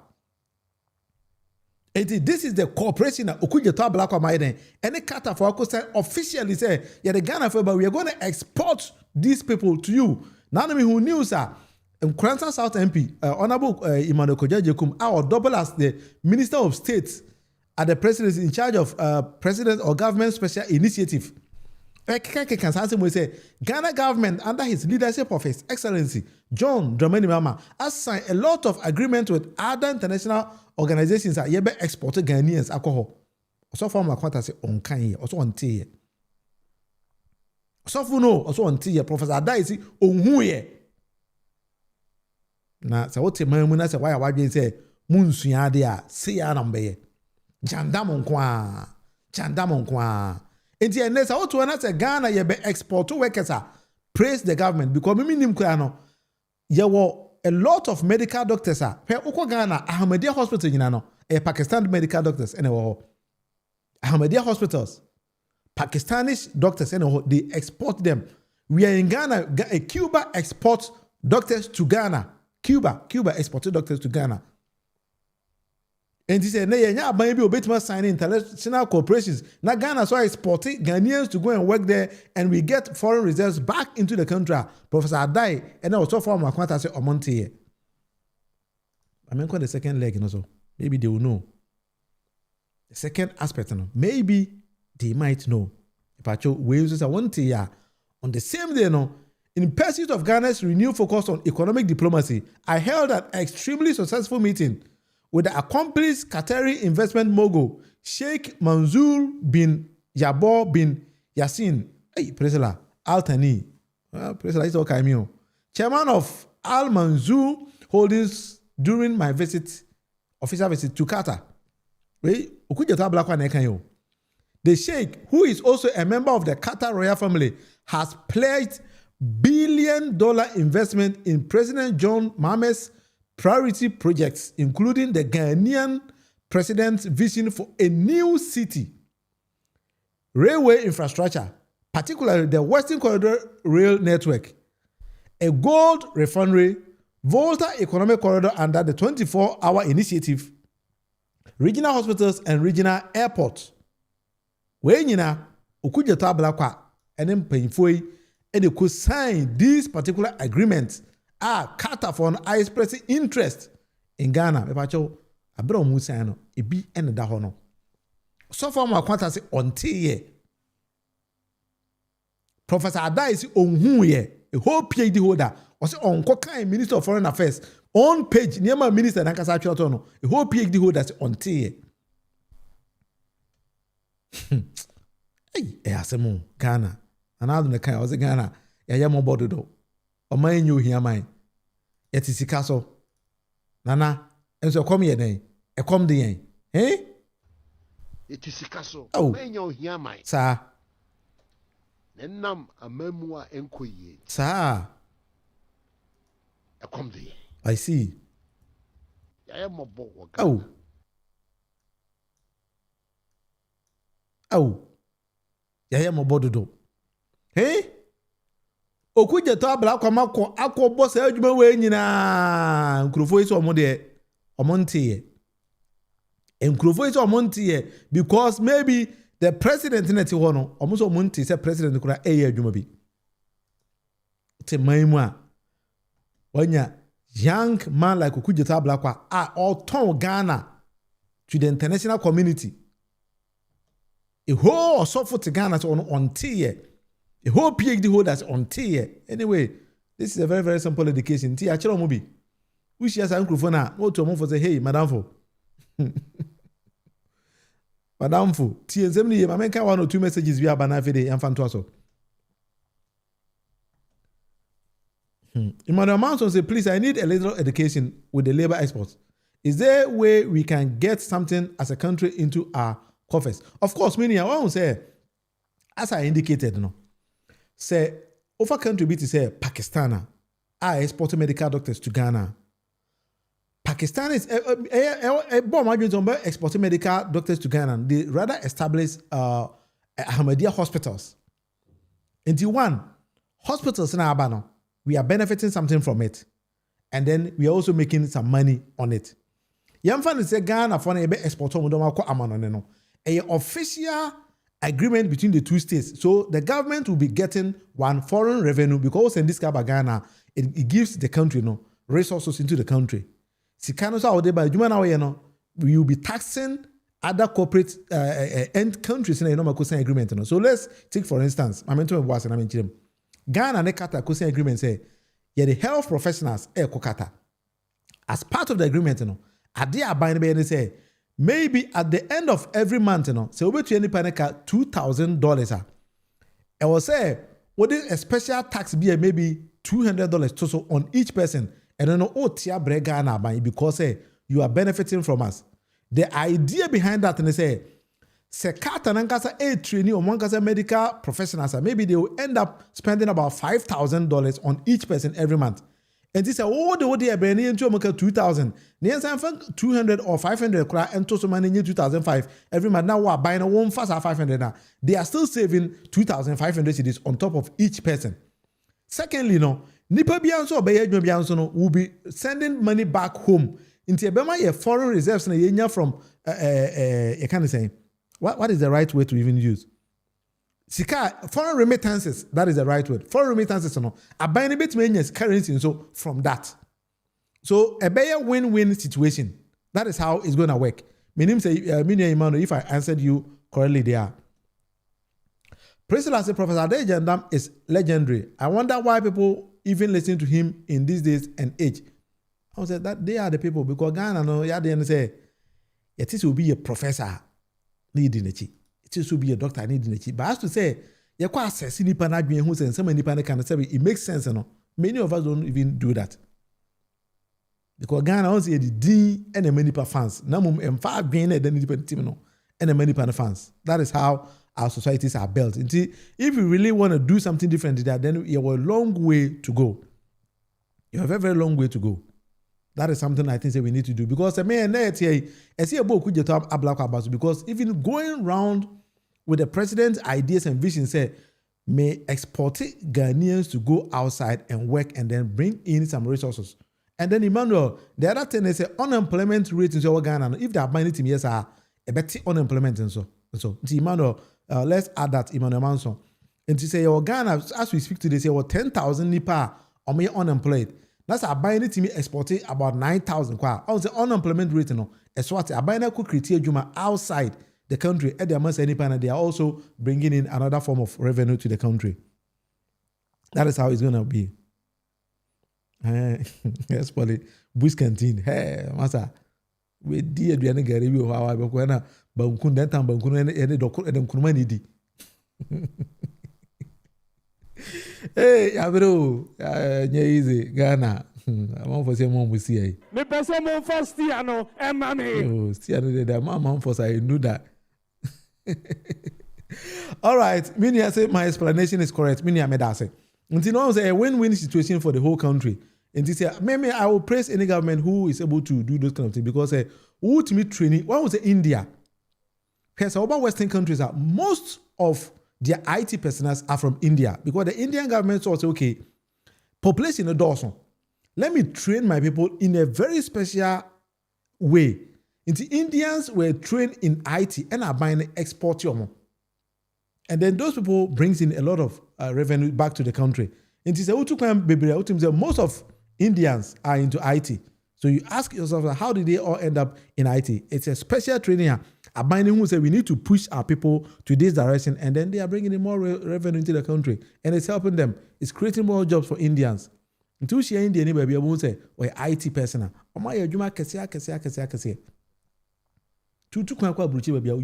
This is the cooperation that Okudjeto Ablakwa Maiden. Any Qatar for Akusa officially say, yeah, the Ghana for, but we are going to export these people to you. None of me who knew, sir. Kransa South MP, Honorable Maham Okudjeto, our double as the Minister of State at the President in charge of President or Government Special Initiative. We say Ghana government under his leadership of His Excellency John Dramani Mahama has signed a lot of agreements with other international organizations that yebe exported Ghanaians alcohol. Also from my contact say on kan also on tea. So for no also on tea Professor Adaisi on who ye. Na say what man mun say why wadwen say munsua de a say ya number ye. Jandam nkwa. Enti enesa otu na say Ghana yebe export workers praise the government because me nim kra no ye wo a lot of medical doctors are where uko Ghana Ahmadiyya hospital nyina no Pakistan medical doctors ene wo Ahmadiyya hospitals Pakistani doctors ene wo they export them We are in Ghana. Cuba exports doctors to Ghana. Cuba exported doctors to Ghana. And he said, "Nah, maybe obetma sign international corporations. Now Ghana so exporting Ghanaians to go and work there, and we get foreign reserves back into the country." Professor Adai and also from Makwanta say Omonte. I mean, the second leg, so maybe they will know. The second aspect, maybe they might know. Pacho Wales are one year on the same day, in pursuit of Ghana's renewed focus on economic diplomacy, I held an extremely successful meeting with the accomplished Qatari investment mogul Sheikh Mansour bin Jabor bin Yassin, Presela Al Thani, Presela is okay, chairman of Al Mansour Holdings during my official visit to Qatar. The Sheikh, who is also a member of the Qatar royal family, has pledged billion-dollar investment in President John Mahama's priority projects, including the Ghanaian president's vision for a new city, railway infrastructure, particularly the Western Corridor Rail Network, a gold refinery, Volta Economic Corridor under the 24-hour initiative, regional hospitals and regional airports. When Okudjeto Ablakwa and then Painfoi, and they could sign these particular agreements are Qatar for an expressing interest in Ghana. Mepacho abro musa no ebi ene da ho no. So far my kwanta say onte ye. Professor Adai is onhu ye, a whole PhD holder. Or say onko kan Minister of Foreign Affairs on page near minister na kasa atwa no. A whole PhD holder say onte ye. Hey, asemu Ghana. Another the kind was Ghana. Ya mo bodo do. Oman nyu hia man. Yeti sika so. Nana, enso kom ye den. E kom de yen. Eh? Yeti sika so. Oman nyu hia man. Sa. Nenam amamu a enkoye. Sa. E kom de yen. I see. Ya mo bo wo. Ya mo bodo do. Hey? Okudjeto Ablakwa ko akọ boss adwuma we nyina nkrofo isi omo de omonte ye nkrofo isi omonte ye because maybe the president net ho no omo so omonte say president kura adwuma bi te maimu a wanya young man like Okudjeto Ablakwa all turn Ghana to the international community a whole suffer to Ghana so on tie. The whole PhD holders on tea. Anyway, this is a very, very simple education. Tea, I chero mobi. We share some microphone now. Go to a move for say, hey, Madam Fo. Madam Fo. Tea and 70 years. I make 1 or 2 messages via Banafide and Fantoso. Emmanuel Manson say, please, I need a little education with the labor exports. Is there a way we can get something as a country into our coffers? Of course, meaning I won't say, as I indicated, say over country be to say Pakistan are exporting medical doctors to Ghana. Pakistan is exporting medical doctors to Ghana. They rather establish Ahmadiyya hospitals. Into one hospitals in Abano, we are benefiting something from it, and then we are also making some money on it. Yamfan say Ghana for an export amano a official agreement between the two states. So the government will be getting one foreign revenue because in this Ghana, it gives the country resources into the country. We will be taxing other corporate end countries in a agreement. So let's take for instance, Ghana and Qatar agreement say, the health professionals as part of the agreement, say, maybe at the end of every month, so we to any panica $2,000. I will say, what is a special tax be maybe $200 so on each person, and then tia brega by because you are benefiting from us. The idea behind that, and they say a trainee or one medical professionals, maybe they will end up spending about $5,000 on each person every month. And this is they are bringing into 2,000. 200 or 500 and to money in 2005 every month. Now we're buying one fast 500 now. They are still saving 2,500 cedis on top of each person. Secondly, no, nipa bianso obeye adwuma bianso no will be sending money back home. Into ebema ye foreign reserves na yenya from you can say what is the right way to even use? Sika foreign remittances, that is the right word. Foreign remittances no aban bit menyes currency so from that. So a better win-win situation. That is how it's going to work. Meaning say Emmanuel, if I answered you correctly there. President Professor Adejandam is legendary. I wonder why people even listen to him in these days and age. I said that they are the people because Ghana no ya dey say it is will be a professor needing it. It is will be a doctor needing it. But as to say you kwa assess nipa na adwen hu say some nipa can say it makes sense no. Many of us don't even do that. Because Ghana wants the D and the many fans. Now emfa adwen na den nipa team no and the many fans. That is how our societies are built. If you really want to do something different to that, then you have a long way to go. You have a very long way to go. That is something I think that we need to do. Because I see a book because even going around with the president's ideas and visions say, may export Ghanaians to go outside and work and then bring in some resources. And then Emmanuel, the other thing is unemployment rate in Ghana. If they are buying it, yes, a better unemployment and so. Emmanuel, let's add that Emmanuel Manson. And to say Ghana, as we speak today, say 10,000 nipa or me unemployed. That's a buying it to me exporting about 9,000. On the unemployment rate, no, as what a buying could create Juma outside the country at the amount any pan, they are also bringing in another form of revenue to the country. That is how it's gonna be. Yes, Polly. Bush canteen. Hey, Masa. We dear Diana Gary, how I go na Bankun that time Bankun and Doctor Adam Kumanidi. Hey, Abro, easy, Ghana. I want for some mom we see. Me person mo first year no, mammy. Oh, still the mom for I knew that. All right, meaning I say my explanation is correct. Meaning I made that say. Until now, it's a win-win situation for the whole country. And this year, maybe I will praise any government who is able to do those kind of things because who to me training. One was India. Because over Western countries are most of their IT personnel are from India because the Indian government also okay, population in Dawson. Let me train my people in a very special way. And the Indians were trained in IT and are buying export your. And then those people brings in a lot of revenue back to the country. And most of Indians are into IT. So you ask yourself, how did they all end up in IT? It's a special training here. A binding who say we need to push our people to this direction, and then they are bringing in more revenue into the country, and it's helping them. It's creating more jobs for Indians. Until she Indian baby, I won't say, or IT person. You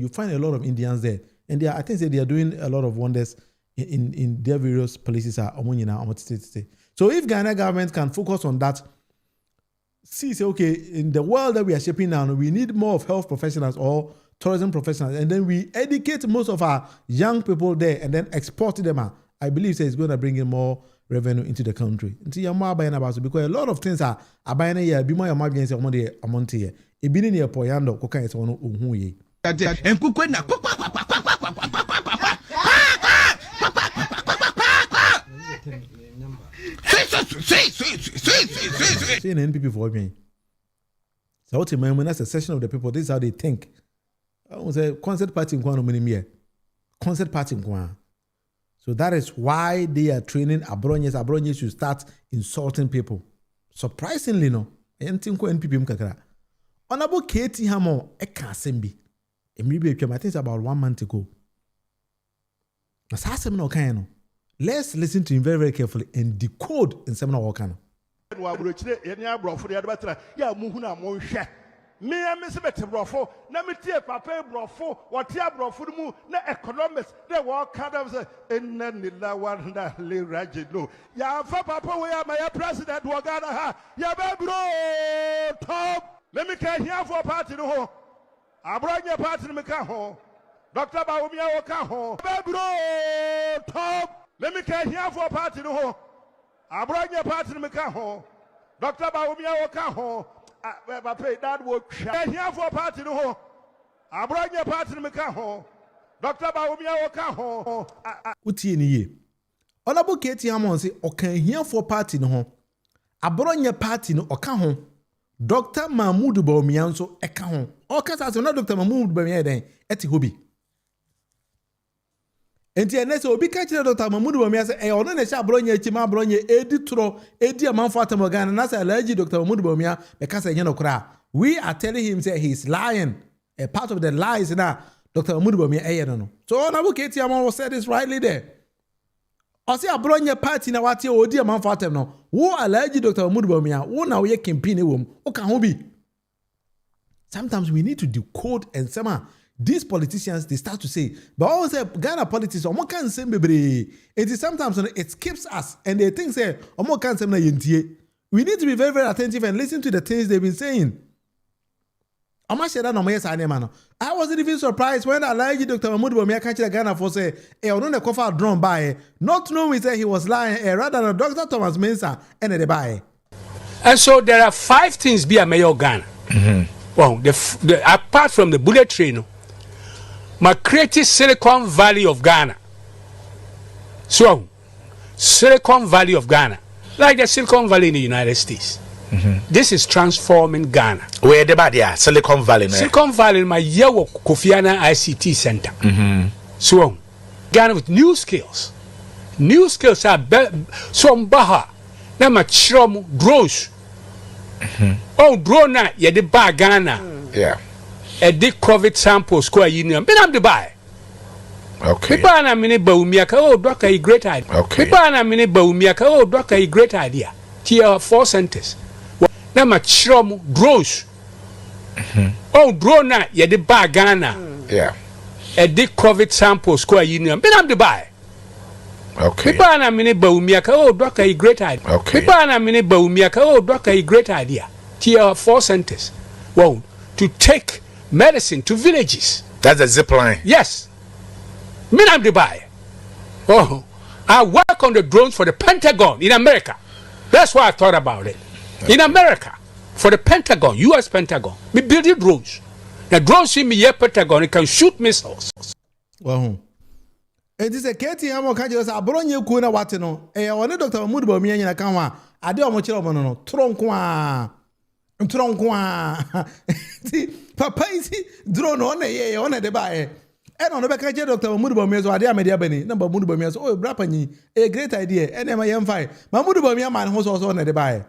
find a lot of Indians there, and they are, I think they are doing a lot of wonders in their various places. So if Ghana government can focus on that, see, say, okay, in the world that we are shaping now, we need more of health professionals or tourism professionals, and then we educate most of our young people there and then export them out. I believe it's going to bring in more revenue into the country. Because a lot of things are buying here, be more amount here. A billion year poyando, coca is on who and Kukuna. See an NPP for me. So what when that's a session of the people, this is how they think. I was a concert party in Kwano. Concert party in Kwan. So that is why they are training Abronyes. Abronyes should start insulting people. Surprisingly, no. I don't think NPP mkakara. Honorable Katie Hamo, I can't send me. I think it's about 1 month ago. Let's listen to him very, very carefully and decode in Seminar Wakano. Me and Miss Betty Brofo, Namitia Papa Brofo, what Tia Brofumu, na economists, they walk kind of in Nila Wanda Le Rajino. Ya Papa, where my president Wagana, ya baby, top. Let me come here for a party no ho. I brought your party to Mikaho. Dr. Baumia Wakaho, baby, top. Let me come here for a party no ho. I brought your party to Mikaho. Dr. Baumia Wakaho. That would here for a party no. I brought your party to Mikaho. Dr. Baumia Wakaho. Utieni. Honorable Katie Hammond say okay here for party no ho. Abronye party no oka ho. Dr. Mahmoud Bawumia nso eka ho. Oka say na Dr. Mahmoud Bawumia den eti hobi. Enti enese obi ka kire Dr. Mahmoud Bawumia say ono na sha abronye chima abronye edi tro edi amanfo atamogana na say alaji Dr. Mahmoud Bawumia be ka say no kra. We are telling him say he's lying. A part of the lies na Dr. Mahmoud Bawumia no. So Honorable Katie Hammond said this rightly there. Ose abronye party na wate odi amanfo atam no. Wo alaji Dr. Mahmoud Bawumia, wo na we campaign ewom. O ka ho bi. Sometimes we need to decode and somehow these politicians they start to say, but always say Ghana politics omo kan sem bebre. It is sometimes it skips us and they think say omo kan sem na yentie. We need to be very very attentive and listen to the things they've been saying. I wasn't even surprised when Alhaji Dr. Mahmoud Bawumia catch the Ghana for say, don't the cover drawn by, not knowing that he was lying, rather than Dr. Thomas Mensah and the buy. And so there are 5 things be a mayor Ghana. Well, apart from the bullet train, my creative Silicon Valley of Ghana. So, Silicon Valley of Ghana, like the Silicon Valley in the United States. This is transforming Ghana. Where the bad Silicon Valley. Silicon Valley, my Yawo Kofi Annan ICT Center. So, Ghana with new skills. New skills are some baha. Na machrom drones. Oh, drone na ye de ba Ghana. Yeah. A dick COVID samples square union. But I'm the buy. Okay. People are mini Bawumia. Oh, doctor, a great idea. Okay. People are mini Bawumia. Oh, doctor, a great idea. Tier 4 centers. Na machrom drones. Oh, drone na ye de ba Ghana. Yeah. A dick COVID samples square union. But I'm the buy. Okay. People are mini Bawumia. Oh, doctor, a great idea. Okay. People are mini Bawumia. Oh, doctor, a great idea. Tier 4 centers. Well, to take medicine to villages. That's a zip line. Yes. Me I'm the buy. Oh, I work on the drones for the Pentagon in America. That's why I thought about it. In America, for the Pentagon, U.S. Pentagon, we build the drones. The drones see me here Pentagon, it can shoot missiles. Wow. It is a Katie Hammond catch us. I brought you kuna watino. One Dr. Mahmoud Bawumia na kanwa. Ade omochiro mono. Tronkwa. Papa isi drone on ye on the buy. And on the back Dr. Mahmoud Bawumia so ade amedia bani. Number Mahmoud Bawumia so oh brapani. A great idea. And am I am fine. Mahmoud Bawumia man host also on the buy.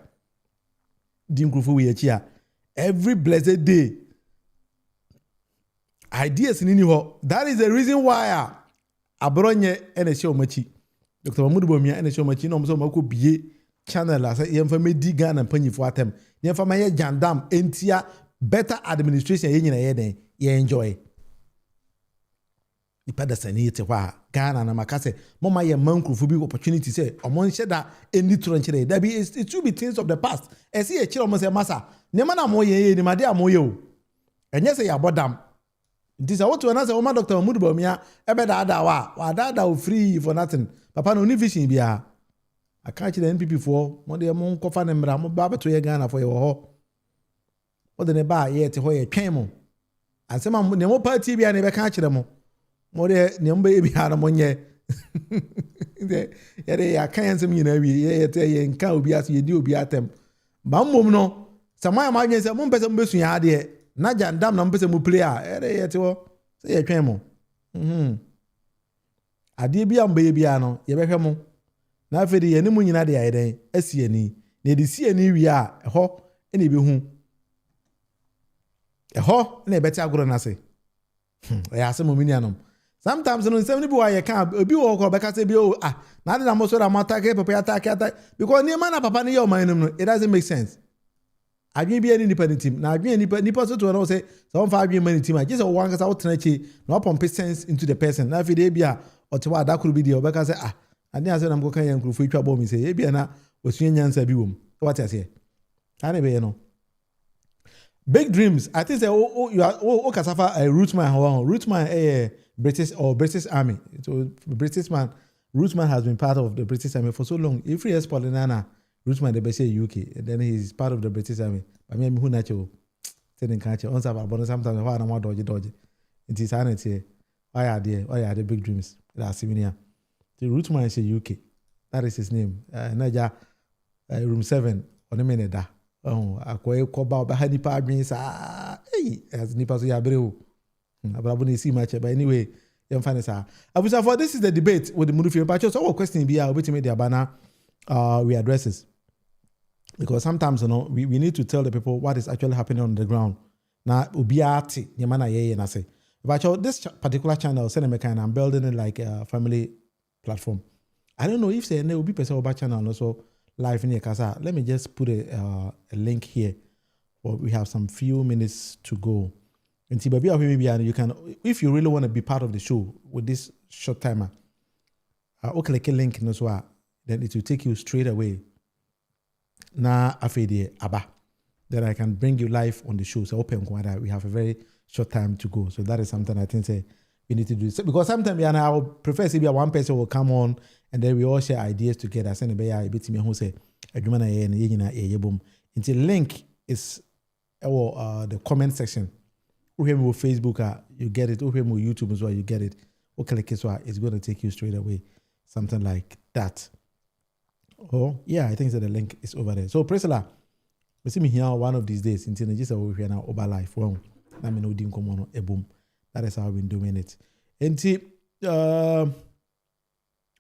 Dim Krufu we chia. Every blessed day. Ideas in any. That is the reason why Abronye ene show machi. Dr. Mahmoud Bawumia ene show machi no so mako bie channel asa yemfa medi Ghana mpanyifo atem. Yemfa maye jandam entia better administration ye nyina ye den ye enjoy. Nipa da sani yete kwa Ghana na makase mama ye mankrofo bi opportunity say omon sheda eni tronchire. There be it should be things of the past. Esi e chiro mo say masa. Nema na mo ye ni made amoye o. Enye say ya bodam. This is what to announce. Oma Dr. Mahmoud Bawumia ebe da wa free for nothing. Papa no ni vision bia. I catch the NPP for mo de mo kofa ne mra mo ba beto ye Ghana for ye wo ho. Mo de ne ba ye te ho ye twen mo. Ansema ne mo party bia ne be ka kire mo. Mo de ne mo be bia na mo nye. De ye de ya kan nsem nyina wi ye te ye nka obi aso ye di obi atem. Ba mmom no samaya ma dwen se mo mpese mo besu ya de na jandam na mpese mo play a ere ye te wo se ye twen mo. Ade bia mba ye bia no ye behwe mo. Na afedi ye ne mu nyina de ayeden asi ani. Na de si ani wi a ho ene be hu. Ho na ebeti agoro na se. Ya se mo minianom. Sometimes no nsem ni bi wa ye kan obi wo ko beka se bi o na de na mo so da mata ke papa attack because ni man na papa ni ye o man no it doesn't make sense. Adwen bi ani nipa ni team na adwen nipa so to no say so fa adwen man team just one kasa wo tena chi na pump sense into the person na afedi bi a o te wa adakuru bi de obeka say ade ase na mko kan yan krofo twa bo mi say e bi na osunya nyansa bi wom what you say ane be no big dreams. I think say you are kasafa a rootman British Army. So British man Rootman has been part of the British Army for so long. If he is Paulinana, Rootman they say UK, and then he's part of the British Army. I mean, who natural telling catch on sometimes why I'm more dodgy. It is sanity. Why are the big dreams? That's similar. The Rootman is UK. That is his name. Naja room 7 on the minute da. Oh, akwa koba oba nipa adwen sa. Hey, as nipa so ya breu. Abrabo na see much, but anyway, you find it. Abusa, for this is the debate with the Murufi. But just our question be obetime the abana we addresses. Because sometimes we need to tell the people what is actually happening on the ground. Now ubiati yamana ye na say. But this particular channel, I'm building it like a family platform. I don't know if there will be person about channel also live in your casa. Let me just put a link here. Well, we have some few minutes to go. And you can, if you really want to be part of the show with this short timer, click a link in then it will take you straight away. Na afedi aba. Then I can bring you live on the show. So open we have a very short time to go. So that is something I think we need to do. So, because sometimes I would prefer to be one person will come on and then we all share ideas together. Send a bit me who say until link is the comment section. With Facebook, you get it. With YouTube as well, you get it. Click it, so it's going to take you straight away. Something like that. Oh, yeah, I think that the link is over there. So, Priscilla, we see me here one of these days. Until I just over here now, over life. Well, I mean, we didn't come on a boom. That is how I've been doing it. And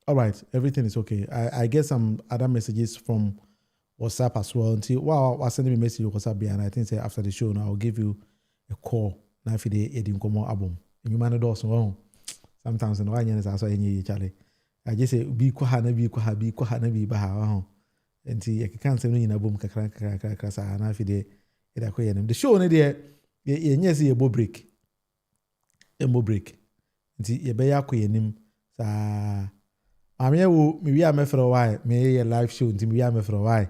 all right, everything is okay. I get some other messages from WhatsApp as well. Until wow, I was sending me a message on WhatsApp, and I think after the show now I'll give you a call. Now if they didn't come on album, and you man also wrong. Sometimes in one year is also any Charlie. I just say be kohana be baha. And see, I can't say no in a boom kakra and if they the show on there. Yes, a bo break. A mo break. See, ye be yakoyenim. Sa I'm here. Me am for a while. Me a live show. Me am for a while.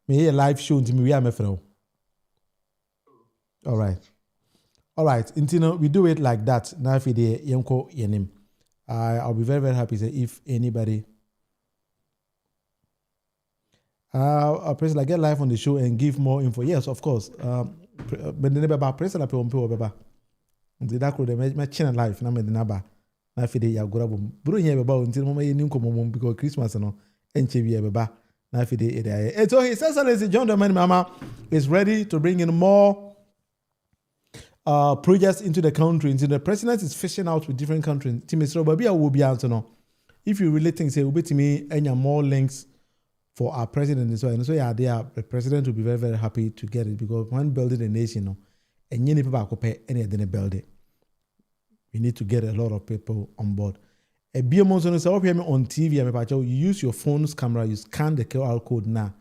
Me a live show. Me am for. All right. Intino, we do it like that. Now if they yanko yenim, I'll be very happy if anybody. I'll press like get live on the show and give more info. Yes, of course. But the neighbor press la pe ompe obeba. Nti da ko de me channel live na me de naba. Na fi de ya gora bom. Buru nya beba until mama ye nim komo because Christmas no enche bi beba. Na fi de e so His Excellency John Dramani Mahama is ready to bring in more projects into the country. Into the president is fishing out with different countries. Timisro Babia will be answer no. If you really think say ubetimi enya more links for our president and so yeah, the president will be very happy to get it because when building a nation, and you need people pay any of build it. We need to get a lot of people on board. A BMO so on TV, you use your phone's camera, you scan the QR code now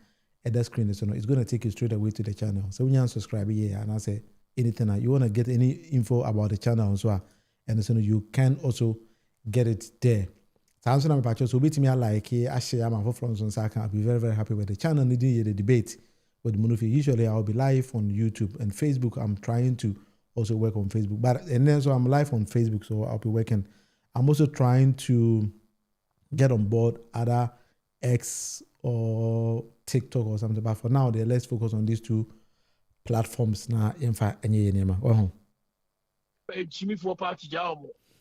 at the screen, so it's going to take you straight away to the channel. So when you subscribe here and I say anything, you want to get any info about the channel as well, and so you can also get it there. So so bit me like I share my friends on Saka. I'll be very happy with the channel. Needing the debate with Munufi. Usually I'll be live on YouTube and Facebook. I'm trying to also work on Facebook, but and then so I'm live on Facebook, so I'll be working. I'm also trying to get on board other X or TikTok or something. But for now, let's focus on these two platforms now. In fact,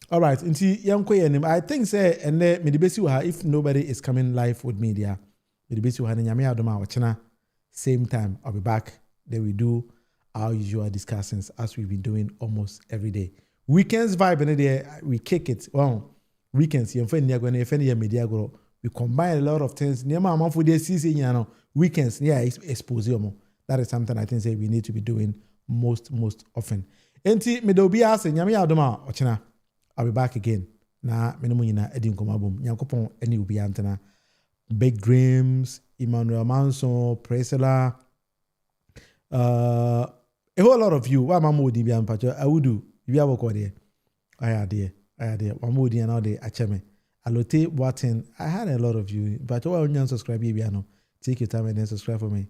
all right, I think say and if nobody is coming live with media, same time I'll be back. Then we do our usual discussions as we've been doing almost every day. Weekends vibe in there, we kick it. Well, weekends we combine a lot of things. Weekends, exposé. That is something I think say we need to be doing most often. Enti medobi ase nyame adoma ochina. I'll be back again. Na menumunyina edin komabum. Nyankopon eni ubi antena. Big Dreams, Emmanuel Manson, Priscilla, a whole lot of you. Why mamu di bian pacho? I would do. You have a there. I had there. Mamu di now de acheme. Alote Watten. I had a lot of you. But why don't you subscribe? Biano. Take your time and then subscribe for me.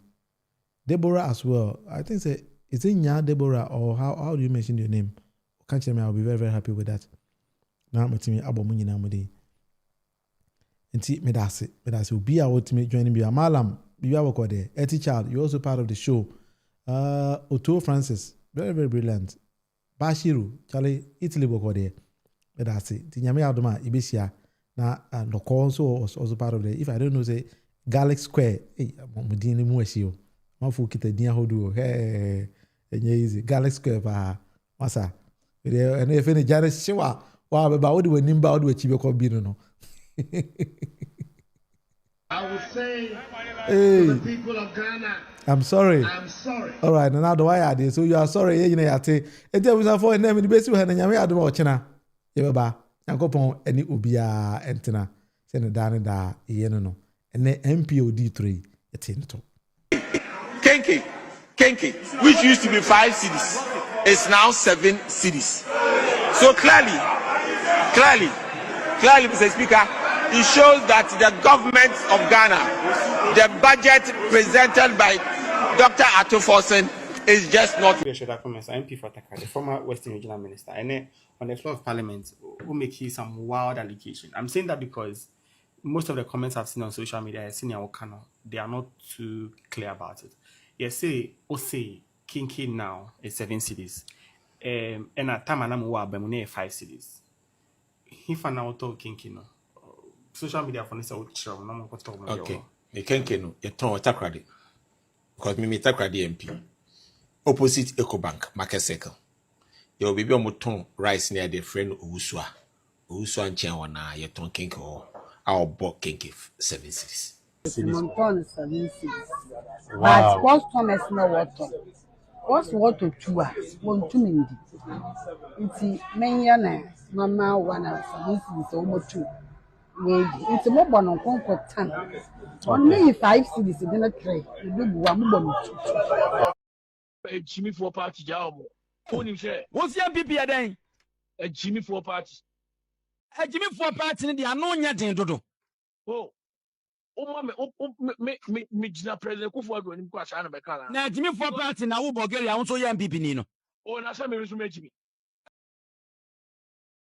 Deborah as well. I think say is it Nya Deborah or how do you mention your name? Can't tell me. I'll be very happy with that. Now I'm telling you about Munyina Mudi. Nti medase obi a wotime join me amalam you have a there. Eti Child, you're also part of the show. Otto Francis, very brilliant. Bashiru, Charlie, Italy woko there. Medase. Ti nyame adoma ibesia Now, the also was also part of the. If I don't know, say Garlic Square. Hey, I'm dealing with you. My folk kita dia hodu. Hey, easy. Garlic Square pa masa. And if any Janice Shiwa, wow, but what do we nimba? What do we chibe ko bino no? I will say Hey, to the people of Ghana, I'm sorry. I'm sorry. All right, now do I add so you are sorry? You know, yate. And there was a for name in the best way. And you have to watch na. You ba. Yankopon any ubia entena. Send down da yeno no. And then MPOD3 it's in top. Kenke, which used to be 5 cities, is now 7 cities. So clearly, Mr. Speaker, it shows that the government of Ghana, the budget presented by Dr. Atuforsen is just not. MP for Takra, the former Western Regional Minister, and then on the floor of Parliament, who make some wild allegation. I'm saying that because most of the comments I've seen on social media, I've seen in Okano, they are not too clear about it. Yes, say Kinki now is 7 cities, and at time Anamuwa Bemune 5 cities. If I now talk Kinki no, social media for this out no talk. Okay, you Kinki no, you turn Takradi because me Takradi MP opposite EcoBank market circle. You will be able to rice near the friend Owusua and Chiawana, you turn Kinki or our book Kinki 7 cities. Monton 7 cities. But what's Thomas no water? What's water 2 hours? 1 2 minutes. It's many Mama 1 hour 7 cities almost 2. It's a mobile on Concord town. Only 5 cities in a tray. The big one. Jimmy for party job. What's your PP then? A Jimmy for party. A Jimmy for party in the unknown yet in Dodo. Oh, me, President Kufuor when you crash on the car. Now, Jimmy for party now, Bulgaria, also young people. Oh, and I saw me resume Jimmy.